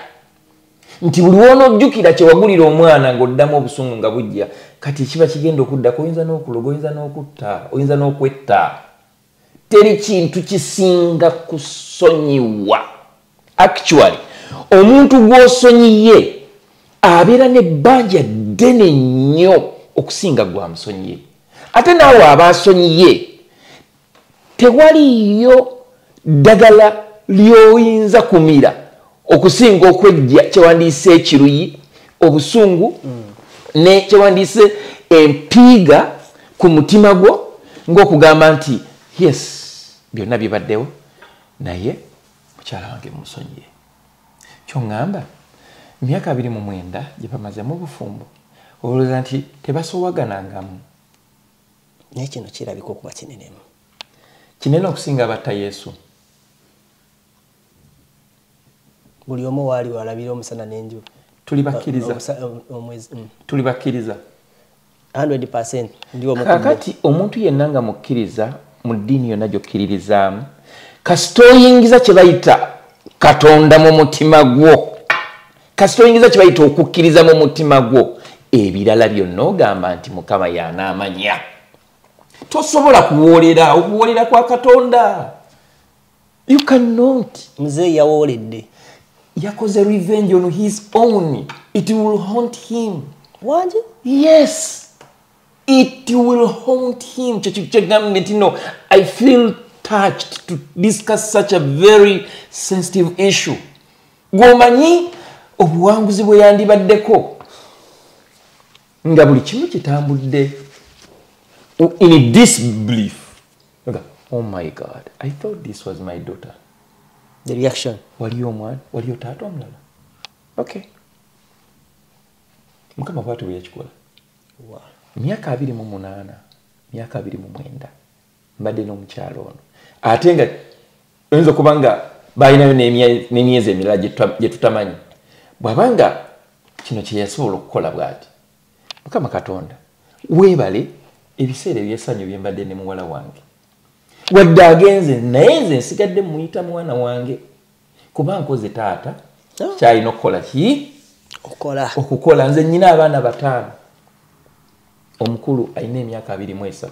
S1: nti buli woonojjukira kye wagulira omwana ng'oddamu obusungu nga bujja kati kiba kigenda okuddako. Oyinza n'okuloga, oyinza n'okutta, oyinza n'okwetta. Teri kintu kisinga kusonyiwa. Actually omuntu gw'osonyiye abeera n'ebbanja ddene nnyo okusinga gwamusonyiye. Ate naawe aba asonyiye tewaliyo ddagala ly'oyinza kumira okusinga okwejja kyewandiise ekiruyi obusungu ne kyewandiise empiiga ku mutima gwo ng'okugamba nti yes byonna bibaddewo naye mukyala wange musonyiye. Kyoŋŋamba myaka 29 gye bamazemu obufumbo olowooza nti tebasowaganangamu. Naye kino kirabika okuba kinenemu. Kinene okusinga abatta Yesu. Buli omu waali walabira omusana n'enjuba. Tuli bakkiriza. Tuli bakkiriza. 100% ndi omu. Kakati omuntu yenna nga mukkiriza mu ddiini yonna gy'okkiririzaamu kasita oyingiza kye bayita Katonda mu mutima gwo, kasita oyingiza kye bayita okukkiriza mu mutima gwo, ebirala byonna ogamba nti Mukama y'anaamanya. Tosobola kuwoolera, okuwoolera kwa Katonda. You cannot. Mzee yawooledde. Yakoze revenge on his own. It will haunt him. What? Yes. It will haunt him. No, I feel touched to discuss such a very sensitive issue. Gomanyi obuwanguzi bwe yandibaddeko nga buli kimu kitambudde in disbelief. Oh my God, I thought this was my daughter.
S6: The reaction.
S1: Waliyo omwana, waliyo taata omulala. Okay. Mukama bwatu bwe yakikola.
S6: Wow.
S1: Myaka 28, myaka 29 mbadde n'omukyalo ono. Ate nga oyinza okuba nga balinayo n'emyezi emirala gye tutamanyi. Bw'abanga kino kye yasobola okukola bw'ati. Mukama Katonda weebale ebiseera ebyesanyu bye mbadde ne muwala wange. Wadde agenze naye nze nsigadde muyita mwana wange kuba nkoze taata kyalina okukola ki okukola. Nze nnyina abaana 5, omukulu alina emyaka 23.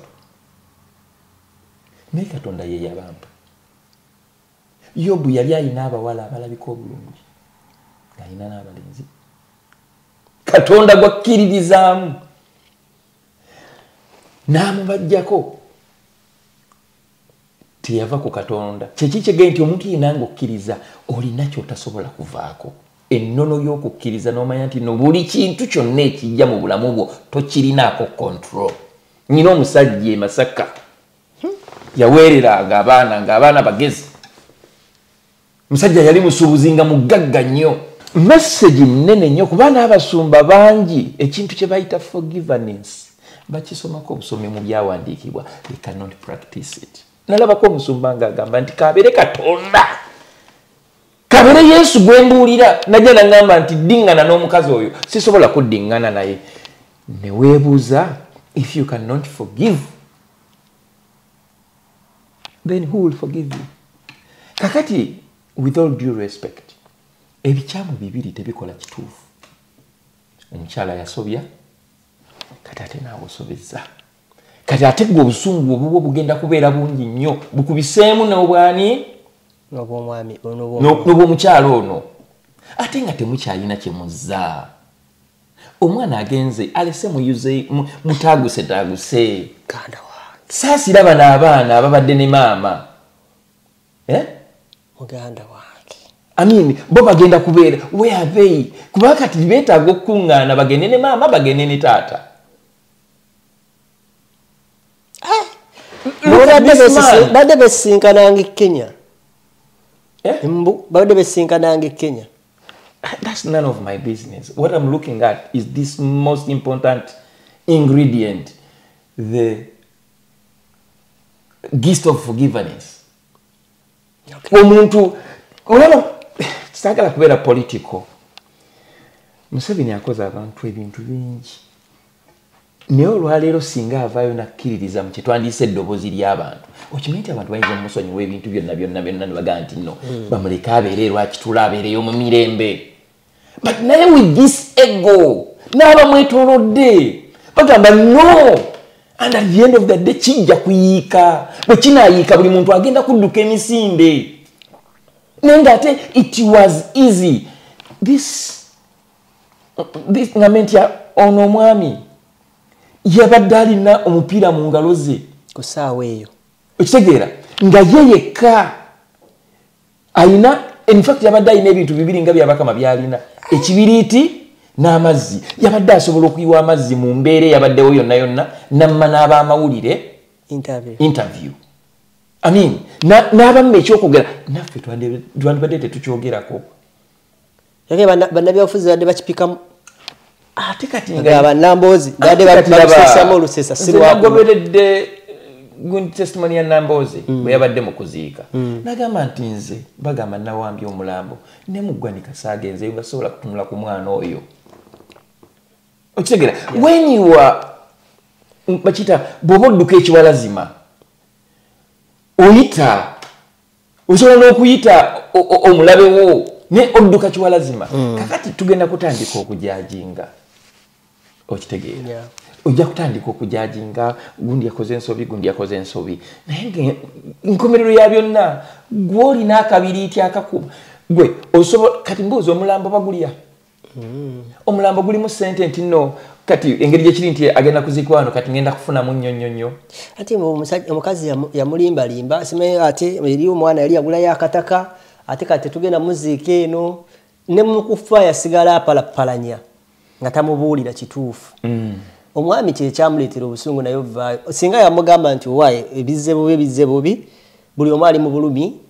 S1: Naye Katonda ye yabampa. Yobu yali alina abawala abalabika obulungi ng'alina n'abalenzi. Katonda gwakkiririzaamu n'amubajjako. Teyava ku Katonda. Kyeki kyegenda nti omuntu yenanga okkiriza olina kyotasobola kuvaako. Ennono y'okukkiriza n'omanya nti no buli kintu kyonna ekijja mu bulamu bwo tokirinaako control. Nyina omusajja e Masaka yaweereranga abaana ng'abaana bagezi. Musajja yali musuubuzi nga mugagga nnyo. Message nnene nnyo ku baana abasumba bangi ekintu kye bayita forgiveness bakisomako obusomi mu byawandiikibwa, they cannot practice it. Nalabako omusumba ng'agamba nti kabeere Katonda, kabeere Yesu gwe mbuulira. Najja n'agamba nti ddiŋŋana n'omukazi oyo sisobola kuddiŋŋana naye. Ne weebuuza, if you cannot forgive, then who will forgive you? Kakati, with all due respect, ebikyamu bibiri tebikola kituufu. Omukyala yasobya, kati ate naawe osobezza. Kati ate gwe obusungu obubwo bugenda kubeera bungi nnyo bukubiseemu n'obwani n'obw'omukyalo ono. Ate nga temukyalina kye muzza. Omwana agenze alese muyuze mutaaguse. Saasira bano abaana ababadde ne maama.
S6: Muganda wange.
S1: I mean, bo bagenda kubeera where are they? Kuba kati beetaaga okuŋŋaana bagende ne maama bagende ne taata.
S6: Badde besinkananga Kenya. Badde besinkananga Kenya.
S1: That's none of my business. What I'm looking at is this most important ingredient, the gift of forgiveness. Omuntu olaba sagala kubeera political. Museveni akoze abantu ebintu bingi. Naye olwaleero singa avaayo nakkiririza mu kyetwandiise eddoboozi ly'abantu. Okimanyi nti abantu bayinza omusonyiwa ebintu byonna ne bagaa nti no bamuleke abeere lwakitula abeereyo mu mirembe. But naye with this ego n'abamwetoolodde bagamba no, and at the end of the day kijja kuyiika. Bwe kinaayiika buli muntu agenda kudduka emisinde. Naye ng'ate it was easy. This ngamenti ya ono omwami yabadde alina omupiira mu ngalo ze
S6: ku ssaawa eyo.
S1: Okitegeera nga ye yekka alina, in fact yabadde alina ebintu bibiri nga byabakama byalina, ekibiriiti n'amazzi. Yabadde asobola okuyiwa amazzi mu mbeera yabaddewo yonna yonna namma n'abamawulire interview. I mean, n'abamu ekyokugera naffe twandibadde tetukyogerako.
S6: Yake bannabyabufuzi badde bakipikamu.
S1: Ate kati
S6: nga bannamboozi badde bakusesamu olusesa
S1: sirwagoberedde good testimony ya Namboozi bwe yabadde mu kuziika. Nagamba nti nze bagamba nawambye omulambo ne muggwanika saagenzeyo nga sobola kutunula ku mwana oyo. Okitegeera when you are bakita bw'oba odduka ekiwalazima oyita osobola n'okuyita omulabewo ne odduka kiwalazima. Kakati tugenda kutandika okujajinga. Okitegeera ojja kutandika okujajinga gundi yakoze ensobi gundi yakoze ensobi. Naye nkomerero ya byonna gwe olina akabiriiti akakuba gwe osobola kati mbuuza omulambo bagulya. Omulambo gulimu ssente nti no kati engeri gyekiri nti agenda kuzikwa wano kati ngenda kufuna mu nnyonnyonnyo
S6: ate omukazi yamulimbalimba simanyi ate eri omwana yali agulayo akataka ate kati tugenda muziika eno ne mukufa yasigala apalapalanya nga tamubuulira kituufu omwami kyekyamuleetera obusungu naye ovaayo singa yamugamba nti owaaye ebizze bubi buli omu ali mu bulumi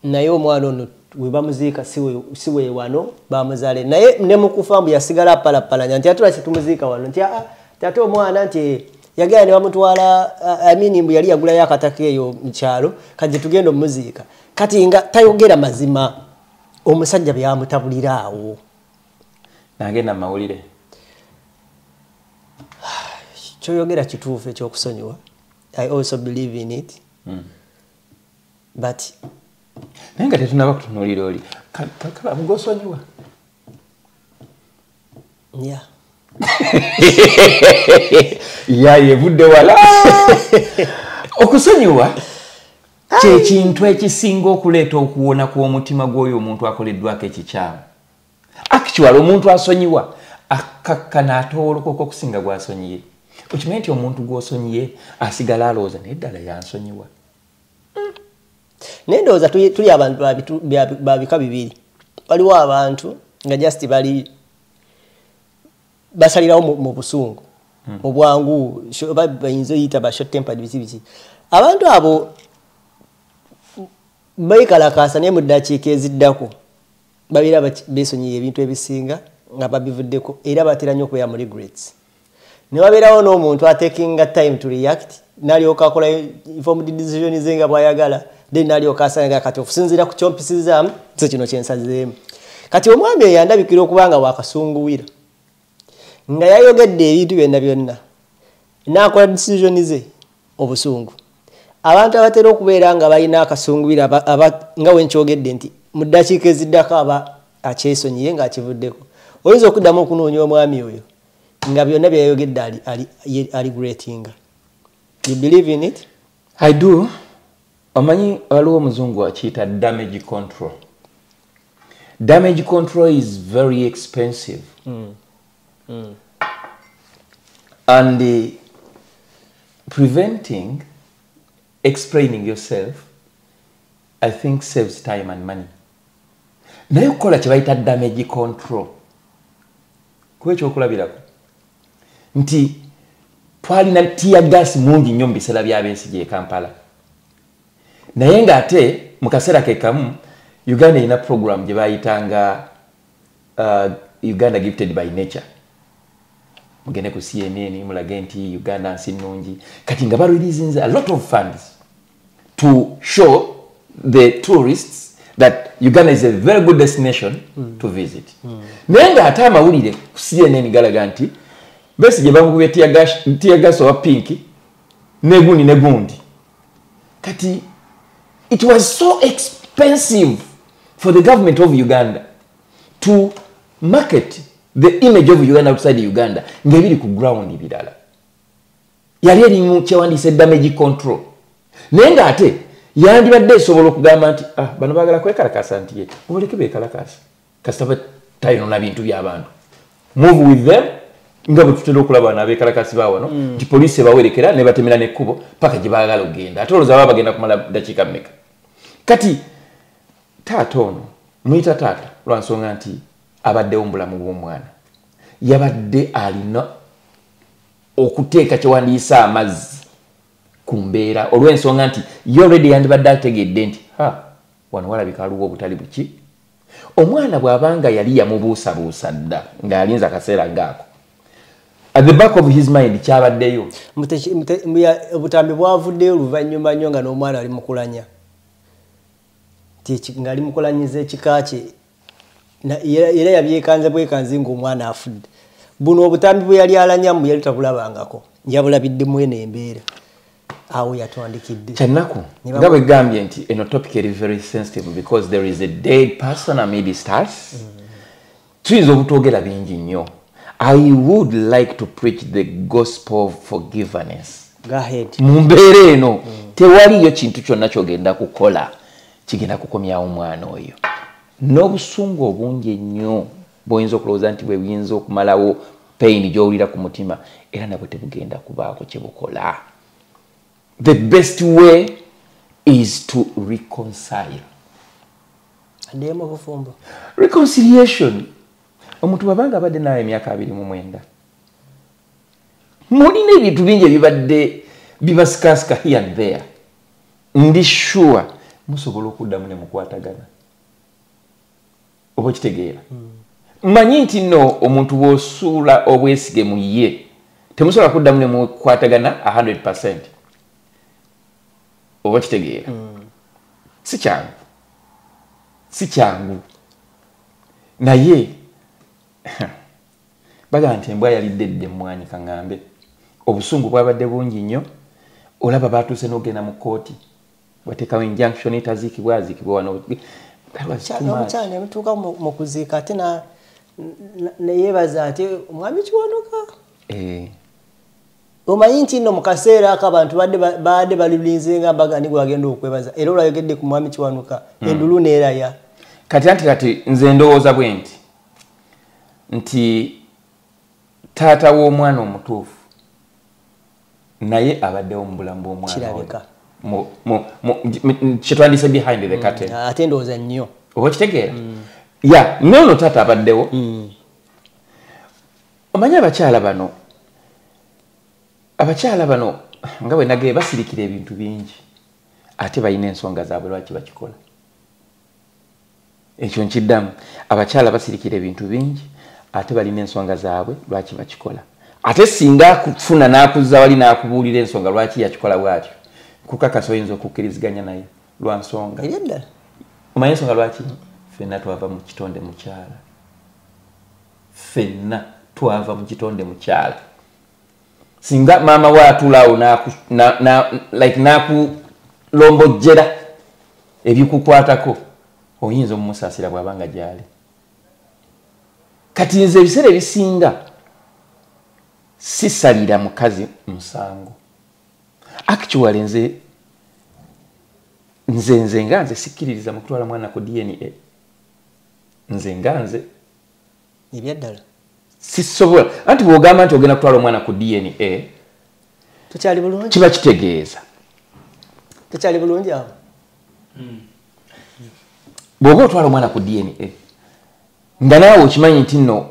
S6: naye omwana ono we bamuziika si we wano bamuzaale naye ne mukufa mbu yasigala apalapalanya nti ate lwaki tumuziika wano nti ate omwana nti yagenda ne bamutwala amini mbu yali yagulayo akataka eyo mu kyalo kati tugenda omuziika kati nga tayogera mazima omusajja byamutabulira awo
S1: nagenda mawulire
S6: kyoyogera kituufu ekyokusonyiwa I also believe in it but
S1: naye nga tetunaba kutunuulira oli kala mugosonyiwa
S6: yeah
S1: yayevudde wala okusonyiwa kyekintu ekisinga okuleeta okuwona kw'omutima gw'oyo omuntu akoleddwako ekikyamu actually omuntu asonyiwa akakkana atowolokoka okusinga gwasonyiye okimanyi nti omuntu gw'osonyiye asigala alowooza naye ddala yansonyiwa
S6: naye ndowooza tuli abantu babika bibiri waliwo abantu nga just bali basalirawo mu busungu mu bwangu bayinza oyita ba short tempered biki abantu abo bayikalakaasa naye mu ddakiika eziddako babeera beesonyiye ebintu ebisinga nga babivuddeko era batera nnyo okubeera mu regrets ne wabeerawo n'omuntu atakinga time to react n'alyoka akola informed decision ze nga bw'ayagala then n'alyoka asanga kati okusinziira ku kyompisizaamu so kino kyensazeemu kati omwami eyo yandabikira okuba nga wakasunguwira nga yayogedde ebintu byonna n'akola decision ze obusungu abantu abatera okubeera nga balina akasunguwira nga wenkyogedde nti mu ddakiika eziddako aba akyesonyiye ng'akivuddeko oyinza okuddamu okunoonya omwami oyo nga byonna byayogedde ali greatinga. You believe in it?
S1: I do. Omanyi waliwo omuzungu akiyita damage control. Damage control is very expensive. And preventing, explaining yourself, I think saves time and money. Naye okukola kye bayita damage control. Kuba ekyokulabirako nti twalina tear gas mungi nnyo mu biseera by'abeesigye e Kampala. Naye ng'ate mu kaseera ke kamu Uganda erina program gye bayitanga Uganda Gifted by Nature. Mugende ku CNN mulage nti Uganda nsi nnungi. Kati nga releasing a lot of funds to show the tourists that Uganda is a very good destination to visit. Naye ng'ate amawulire ku CNN galaga nti Besigye bamukubye tear gas owa pink negundi. Kati it was so expensive for the government of Uganda to market the image of Uganda outside Uganda ng'ebiri ku ground birala. Yali erimu kyewandise damage control. Naye ng'ate yandibadde esobola okugamba nti bano baagala kwekalakasa nti ye muleke beekalakasa kasitaba tayinona bintu by'abantu. Move with them nga bwe tutera okulaba n'abeekalakasi baawano nti poliisi ebawerekera ne batemera n'ekkubo paka gye baagala okgenda ate olowooza baba bagenda kumala ddakiika mmeka. Kati taata ono muyita taata lwa nsonga nti abaddewo mu bulamu bw'omwana yabadde alina okuteeka kyewandiyisa amazzi ku mbeera olw'ensonga nti ye already yandibadde ategedde nti wano walabika aliwo obutali buki. Omwana bw'abanga yali yamubuusabuusa dda ng'alinza akaseera ng'ako at the back of his mind kyabaddeyo
S6: obutambi bwavuddeyo oluvannyuma nnyo nga n'omwana ali mukulanya ng'ali mukulanyiza ekika kye era yabyekanze bwekanzi ng'omwana afudde. Buno obutambi bwe yali alanyamu yali tabulabangako yabulabiddemu eno embeera awo yatwandikidde
S1: kyannaku nga bwe gambye nti eno topic eri very sensitive because there is a dead person amidst us. Tuyinza obutwogera bingi nnyo. I would like to preach the gospel of forgiveness.
S6: Go ahead.
S1: Mu mbeera eno tewaliyo kintu kyonna kyogenda kukola kigenda kukomyawo omwana oyo. N'obusungu obungi ennyo bw'oyinza okulowooza nti bwe buyinza okumalawo pain gy'owulira ku mutima era nabwe tebugenda kubaako kye bukola. The best way is to reconcile.
S6: Ademo bufumbo.
S1: Reconciliation. Omuntu babanga abadde nawe emyaka 29. Mulina ebintu bingi ebibadde bibasikasika here and there. Ndi sure musobola okuddamu ne mukwatagana. Oba kitegeera. Manyi nti no omuntu bw'osuula obwesige mu ye temusobola kuddamu ne mukwatagana 100%. Oba kitegeera. Si kyangu. Naye baga nti embwa yalidde dde mmwanyi kaŋŋambe. Obusungu bwabadde bungi nnyo. Olaba baatuuse n'ogenda mu kkooti. Bateekawo injunction etaziikibwa aziikibwa wano.
S6: Omukyala yamutuuka mu kuziika ate neyeebaza ati omwami Kiwanuka. Omanyi nti nno mu kaseera ako abantu badde balulinze nga mbaga nigwe agenda okwebaza. Era olwayogedde ku mwami Kiwanuka endulu neeraya.
S1: Kati nze ndowooza bwe nti taata w'omwana omutuufu naye abaddewo mu bulamu bw'omwana
S6: kirabika
S1: kyetwandise behind the curtain.
S6: Ate ndowooza nnyo
S1: oba kitegeera nono taata abaddewo. Omanyi abakyala bano nga bwe nagee basirikira ebintu bingi ate balina ensonga zaabwe lwaki bakikola. Ekyo nkiddamu abakyala basirikira ebintu bingi ate balina ensonga zaabwe lwaki bakikola. Ate singa kufuna n'akuzza wali n'akubuulira ensonga lwaki yakikola bwatyo kukakasa oyinza okukkiriziganya naye lwa nsonga.
S6: Eby'eddala
S1: omanyi ensonga lwaki ffenna twava mu kitonde mukyala. Ffenna twava mu kitonde mukyala. Singa maama waatulaawo n'akulombojjera ebikukwatako oyinza omumusaasira bw'abanga gyali. Kati nze ebiseera ebisinga sisalira mukazi musango. Actually nze nga nze sikkiririza mu kutwala mwana ku DNA. Nze nga nze
S6: ebyaddala
S1: sisobola. Anti bw'ogamba nti ogenda kutwala omwana ku DNA
S6: tukyali bulungi
S1: kiba kitegeeza
S6: tukyali bulungi awo.
S1: Bw'oba otwala omwana ku DNA nga naawe okimanyi nti nno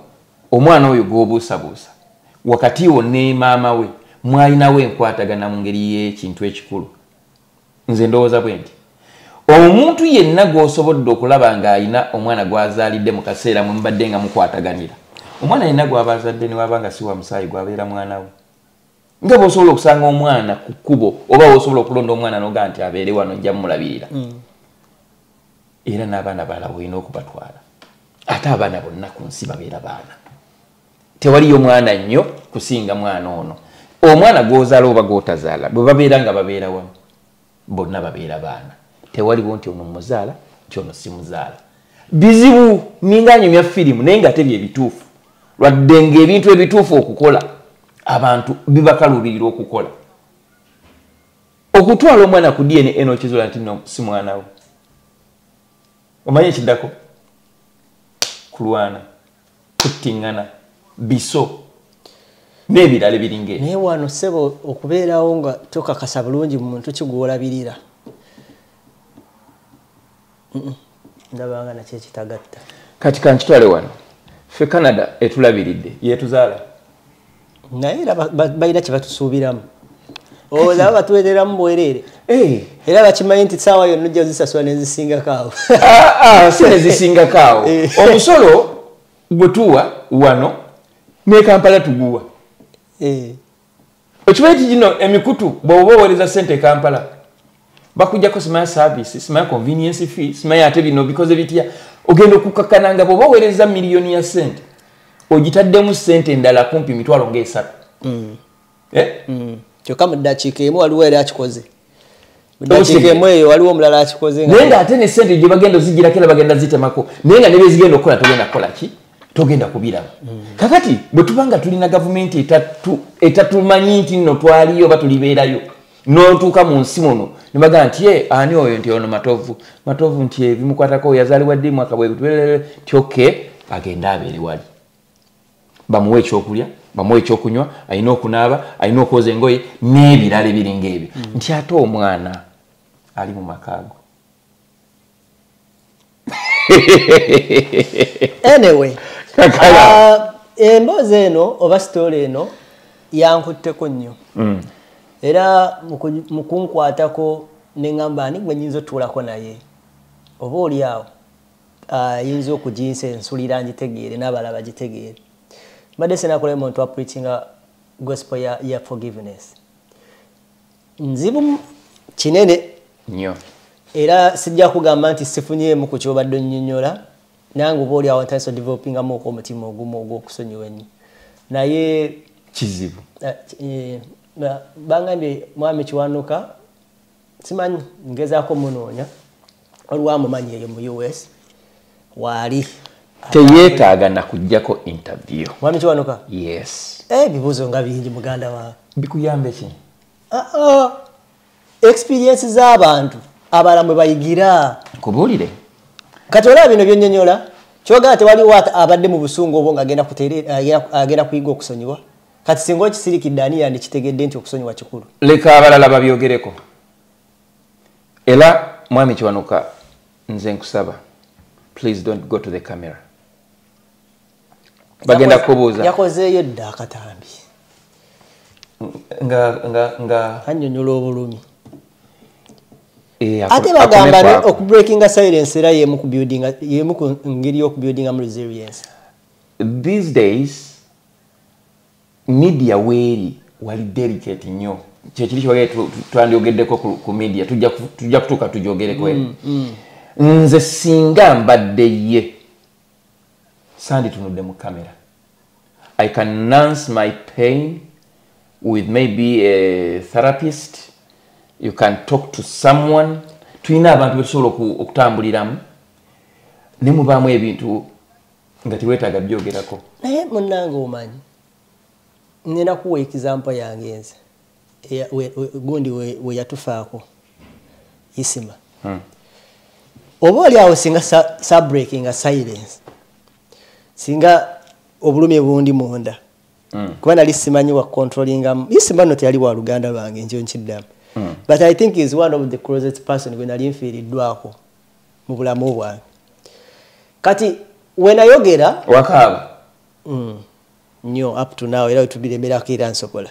S1: omwana oyo gw'obuusabuusa wakati wo ne maama we mwalinawo enkwatagana mu ngeri y'ekintu ekikulu. Nze ndowooza bwe nti omuntu yenna gw'osobodde okulaba ng'alina omwana gw'azaalidde mu kaseera mwe mubadde nga mukwataganira, omwana yenna gw'aba azadde ne waba nga si wa musaayi gw'abeera mwana we. Nga bw'osobola okusanga omwana ku kkubo oba bw'osobola okulonda omwana n'oga nti abeere wano nja mumulabirira. Era n'abaana balala olina okubatwala. Ate abaana bonna ku nsi babeera baana. Tewaliyo mwana nnyo kusinga mwana ono. Omwana gw'ozaala oba gw'otazaala bwe babeera nga babeera wamu bonna babeera baana. Tewaliwo nti ono muzaala nti ono si muzaala. Bizibu ninganyumya firimu naye nga tebye ebituufu. Lwadde ng'ebintu ebituufu okukola abantu bibakaluubirira okukola. Okutwala omwana ku DNA n'okizuula nti no si mwana we. Omanyi ekiddako? Kulwana, kuttingana, biso n'ebirala ebiringa ebyo.
S6: Naye wano ssebo okubeerawo nga tokakasa bulungi mu muntu kigwolabirira. Ndabanga nakyo ekitagatta.
S1: Kati kankitwale wano. Ffe Canada etulabiridde yeetuzaala.
S6: Naye era balina kye batusuubiramu. Olaba batuweereramu bwereere. Era bakimanyi nti ssaawa yonna ojja zisasula ne zisingako awo.
S1: Si ne zisingako awo. Omusolo gwe tuwa wano ne Kampala tuguwa. Okimanyi kino emikutu bw'oba oweereza ssente Kampala bakujjako simaya service, simaya convenience fee, simaya ate bino bikoze bitya. Ogenda okukkakkana nga bw'oba oweereza miliyoni ya ssente ogitaddemu ssente endala kumpi mitwalo ng'esatu.
S6: Kyokka mu ddakiika emu waliwo era akikoze. Mu ddakiika emu eyo waliwo omulala akikoze.
S1: Naye ng'ate ne ssente gye bagenda ozigirako era bagenda zitemako. Naye nga ne bezigenda okukola togenda kukola ki? Togenda kubiraba. Kakati bwe tuba nga tulina gavumenti etatumanyi nti nno twaliyo oba tulibeerayo n'otuuka mu nsi muno ne bagamba nti ani oyo nti ono matovu nti ebimukwatako yazaalibwa ddi mwaka bwe nti oke agenda abeere wali. Bamuwe ekyokulya bamuwe ekyokunywa alina okunaaba alina okwoza engoye n'ebirala ebiringa ebyo nti ate omwana ali mu makaago
S6: anyway emboozi eno oba story eno yankutteko nnyo era mu kunkwatako ne ŋŋamba ani gwe nnyinza otuulako naye oba oli awo ayinza okuginsa ensulira ngitegeere n'abalala bagitegeere mbadde senakola omuntu wa preachinga gospel ya forgiveness nzibu kinene
S1: nnyo
S6: era sijja kugamba nti sifunyeemu ku kyobadde onnyonnyola nange oba oli awo ntandise developingamuoko omutima ogumu ogw'okusonyiwa ennyo naye
S1: kizibu
S6: bangambye mwami Kiwanuka simanyi ngezaako munoonya olwamumanyi eyo mu US waali
S1: teyeetaaga nakujjako interview
S6: mwami Kiwanuka
S1: yes
S6: bibuuzo nga bingi muganda wa
S1: bikuyambe ki
S6: experience z'abantu abalamu bayigira
S1: kubuulire
S6: kati olaba bino byonnyonnyola kyogera tewaliwo abadde mu busungu obwo ng'agenda kuyiga okusonyiwa kati singa okisirikidde ani yandikitegedde nti okusonyiwa kikulu
S1: leka abalala babyogereko era mwami Kiwanuka nze nkusaba please don't go to the camera bagenda kubuuza
S6: yakozeeyo dda akatambi
S1: nga
S6: annyonnyola obulumi ate bagamba okubreakinga silence era yemu ku ngeri y'okubuildingamu resilience
S1: these days media weeri wali delicate nnyo kyekiri kiwagere twandyogeddeko ku media tujja kutuuka tugyogereko nze singa mbadde ye sanditunudde mu kamera I can announce my pain with maybe a therapist. You can talk to someone. Tulina abantu betusobola okutambuliramu ne mubaamu ebintu nga teweetaaga byogerako.
S6: Naye munnange omanyi nina kuwa example yange nze gundi we yatufaako Isima oba oli awo singa breaking silence singa obulumi bundi munda kuba nali simanyi wa controlling Isima no teyali wa luganda lwange njo nkiddamu but I think is one of the closest person when nali nfiiriddwako mu bulamu bwange kati wenayogera
S1: wakaaba
S6: nnyo up to now era tubiremerako era nsobola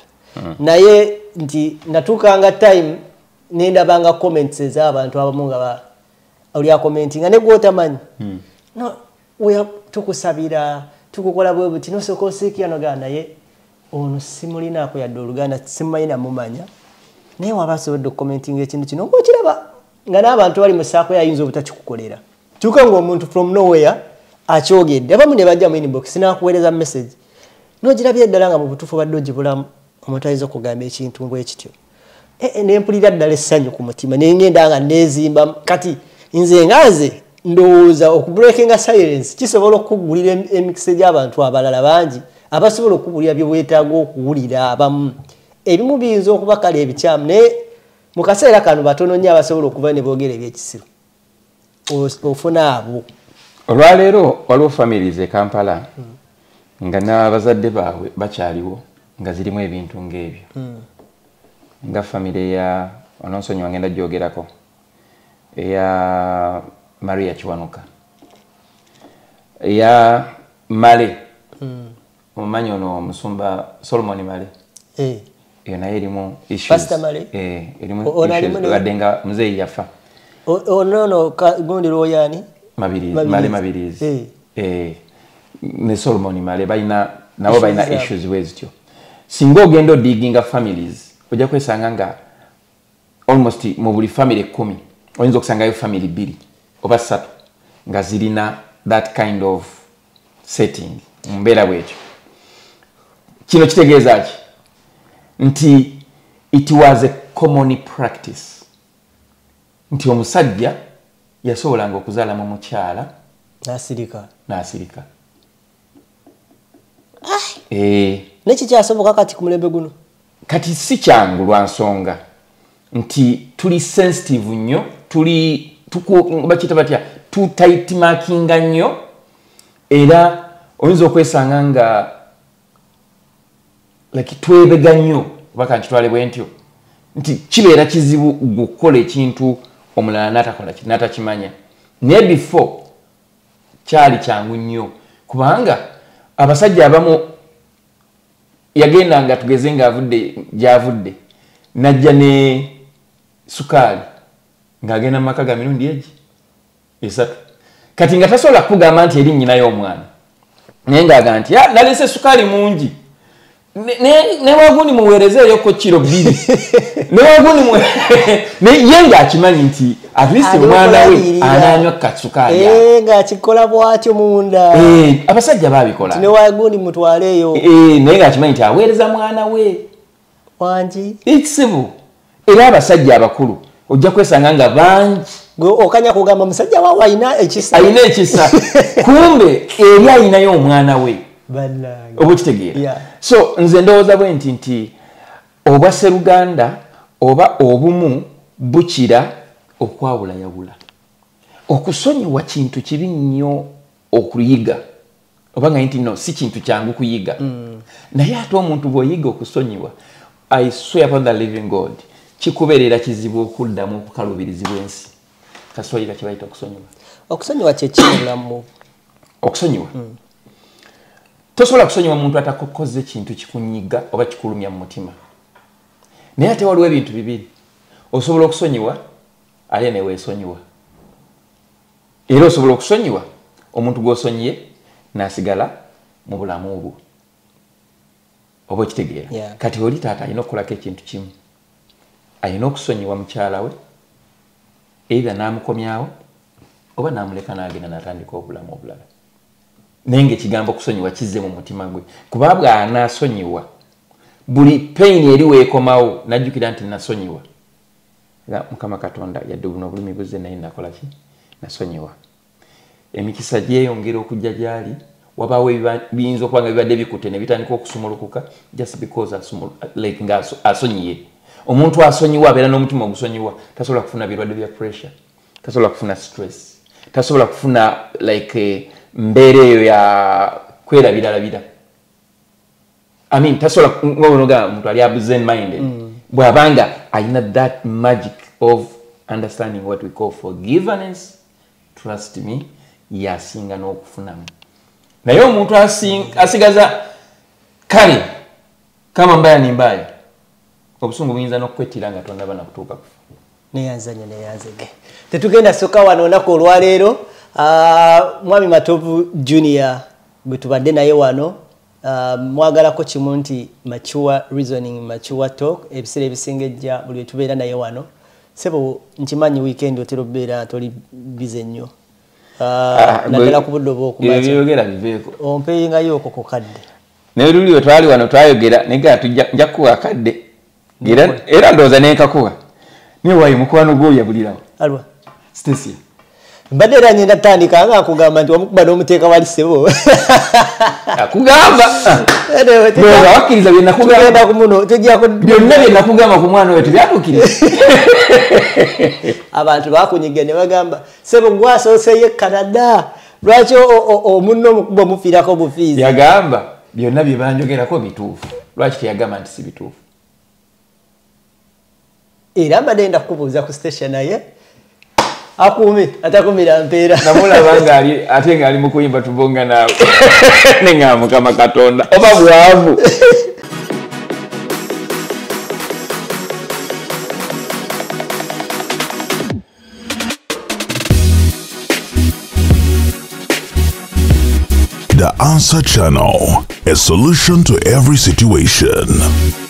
S6: naye nti natuukanga time nendabanga comments ez'abantu abamu nga oli akomentinga ne gwotamanyi no tukusabira tukukola bwe buti nosooka osiikiranogaa naye ono simulinaako yadde oluganda simumanyi namumanya naye waba asobodde okukomentinga ekintu kino ngaokiraba nga n'abantu bali mu saako yayinza obutakikukolera kyuka ng'omuntu from nowhere akyogedde abamu ne bajja mu inbox n'akuweereza message n'ogirabye eddala nga mu butuufu badde ogibulamu omuntu ayinza okugamba ekintu bwe kityo nempulira ddala essanyu ku mutima nengenda nga neezimba kati nze ngaze ndowooza okubreakinga silence kisobola okukugulira emikise gy'abantu abalala bangi abasobola okukugulira bye bwetaaga okuwulira abamu ebimu biyinza okuba kale ebikyamu naye mu kaseera kano batono nnyo abasobola okuba ne boogera ebyekisiru ofuna abo
S1: olwaleero waliwo families e Kampala nga n'abazadde baabwe bakyaliwo nga zirimu ebintu ng'ebyo nga family ya ononsonyi wangenda gyogerako eya Maria Kiwanuka eya Male omumanyi ono omusumba Solomon Male eyo naye erimu issues erimu issues wadde nga muzeeyi yafa
S6: onono gundi lwoyaani
S1: Male Mabirizi ne Solomon Male nabo balina issues wezityo singa ogenda odiginga families ojja kwesanga nga almost mu buli family 10 oyinza okusangayo family 2 oba 3 nga zirina that kind of setting mbeera bwekyo kino kitegeeza ki nti it was a common practice nti omusajja yasobolanga okuzaala mu mukyala n'asirika
S6: nekikyasoboka kati ku mulembe guno
S1: kati si kyangu lwa nsonga nti tuli sensitive nnyo bakita batya tutayitimakinga nnyo era oyinza okwesanga nga like twebega nnyo baka ntwale bwentyo nti kibeera kizibu gukola ekintu omulala natakola natakimanya ne before kyali kyangu nnyo kubanga abasajja abamu yagendanga tugeze nga avudde gyavudde najja ne sukaali ng'agenda mu maka ga mirundi egi esatu kati nga tasobola kugamba nti eri nnyina y'omwana naye ng'aga nti nalese sukaali mungi ne wagundi muweerezeeyo ko kiro 2 ne wagundi ye ng'akimanyi nti at least omwana we ananywa kasukaali
S6: ng'akikola bw'atyo munda
S1: abasajja baabikola
S6: ne wagundi mutwaleeyo
S1: naye ng'akimanyi nti aweereza mwana we
S6: wangi
S1: ekizibu era abasajja abakulu ojja kwesanga nga bangi
S6: okanya kugamba musajja wawe ayina ekisa
S1: kumbe eri ayinayo omwana we oba okitegeera so nze ndowooza bwe nti oba Sseruganda oba obumu bukira okwawulayawula okusonyiwa kintu kibi nnyo okuyiga oba nga nti no si kintu kyangu kuyiga naye ate omuntu bw'oyiga okusonyiwa I swear upon the living God kikubeerera kizibu okuddamu okukaluubirizibwa ensi kaswayira kibayita
S6: okusonyiwa kyekimulamu
S1: okusonyiwa tosobola kusonyiwa muntu atakoze kintu kikunyiga oba kikulumya mu mutima naye ate waliwo ebintu bibiri osobola okusonyiwa ale ne weesonyiwa era osobola okusonyiwa omuntu gw'osonyiye n'asigala mu bulamu obwo oba okitegeera kati oli taata alina okukolako ekintu kimu alina okusonyiwa mukyala we either n'amukomyawo oba n'amuleka n'agenda n'atandika obulamu obulala naye ng'ekigambo okusonyiwa kizze mu mutima gwe kuba bw'anaasonyiwa buli pain eri weekomawo najjukira nti nasonyiwa Mukama Katonda yadde buno obulumi buzze naye nakola ki nasonyiwa emikisa gyeyongera okujja gyali wabaawo biyinza okuba nga bibadde bikute ne bitandika okusumulukuka just because like nga asonyiye omuntu asonyiwa abeera n'omutima ogusonyiwa tasobola kufuna birwadde bya pressure tasobola kufuna stress tasobola kufuna like mbeera eyo ya kwerabiralabira I mean tasobola ngonoga omuntu ali absent minded bw'abanga ayina that magic of understanding what we call forgiveness trust me yasinga n'okufunamu naye omuntu asigaza kale kama mbaya ni mbaya obusungu buyinza n'okwettira nga tonaba nakutuuka kufa
S6: neyanzanya neyanzege tetugenda soka wano olunaku olwaleero mwami Matovu Junior bwe tubadde naye wano mwagalako kimu nti mature reasoning mature talk ebiseera ebisingejja buli tubeera naye wano sebo nkimanyi weekend otera obeera toli bize nnyo naddala ku budde obwokubyogera biveeko ompeyingayo okwo ku kadde
S1: naye luli we twali wano twayogera naye nja kuwa kadde era ndowooza nenkakuwa naye waayi mukwano gw'oyabulirawo
S6: alwa
S1: Stacy
S6: mbadde era ngenda tandika nga akugamba nti wamukuba n'omuteeka wali ssebo
S1: akugamba wakkiriza bye nakugamba byonna bye nakugamba ku mwana we tebyatuukiriza
S6: abantu bakunyiga ne bagamba ssebo gwasooseyo Canada lwaki omunno omukuba omufiirako bufiizi
S1: yagamba byonna bye banjogerako bituufu lwaki teyagamba nti si bituufu
S6: era mbadde enda kukubuuza ku station naye akuumi atakumira mpeera
S1: namulaba ngaali ate ngaali mu kuyimba tubonga naawe ne nga Mukama Katonda oba bwavu
S7: The Answer Channel, a solution to every situation.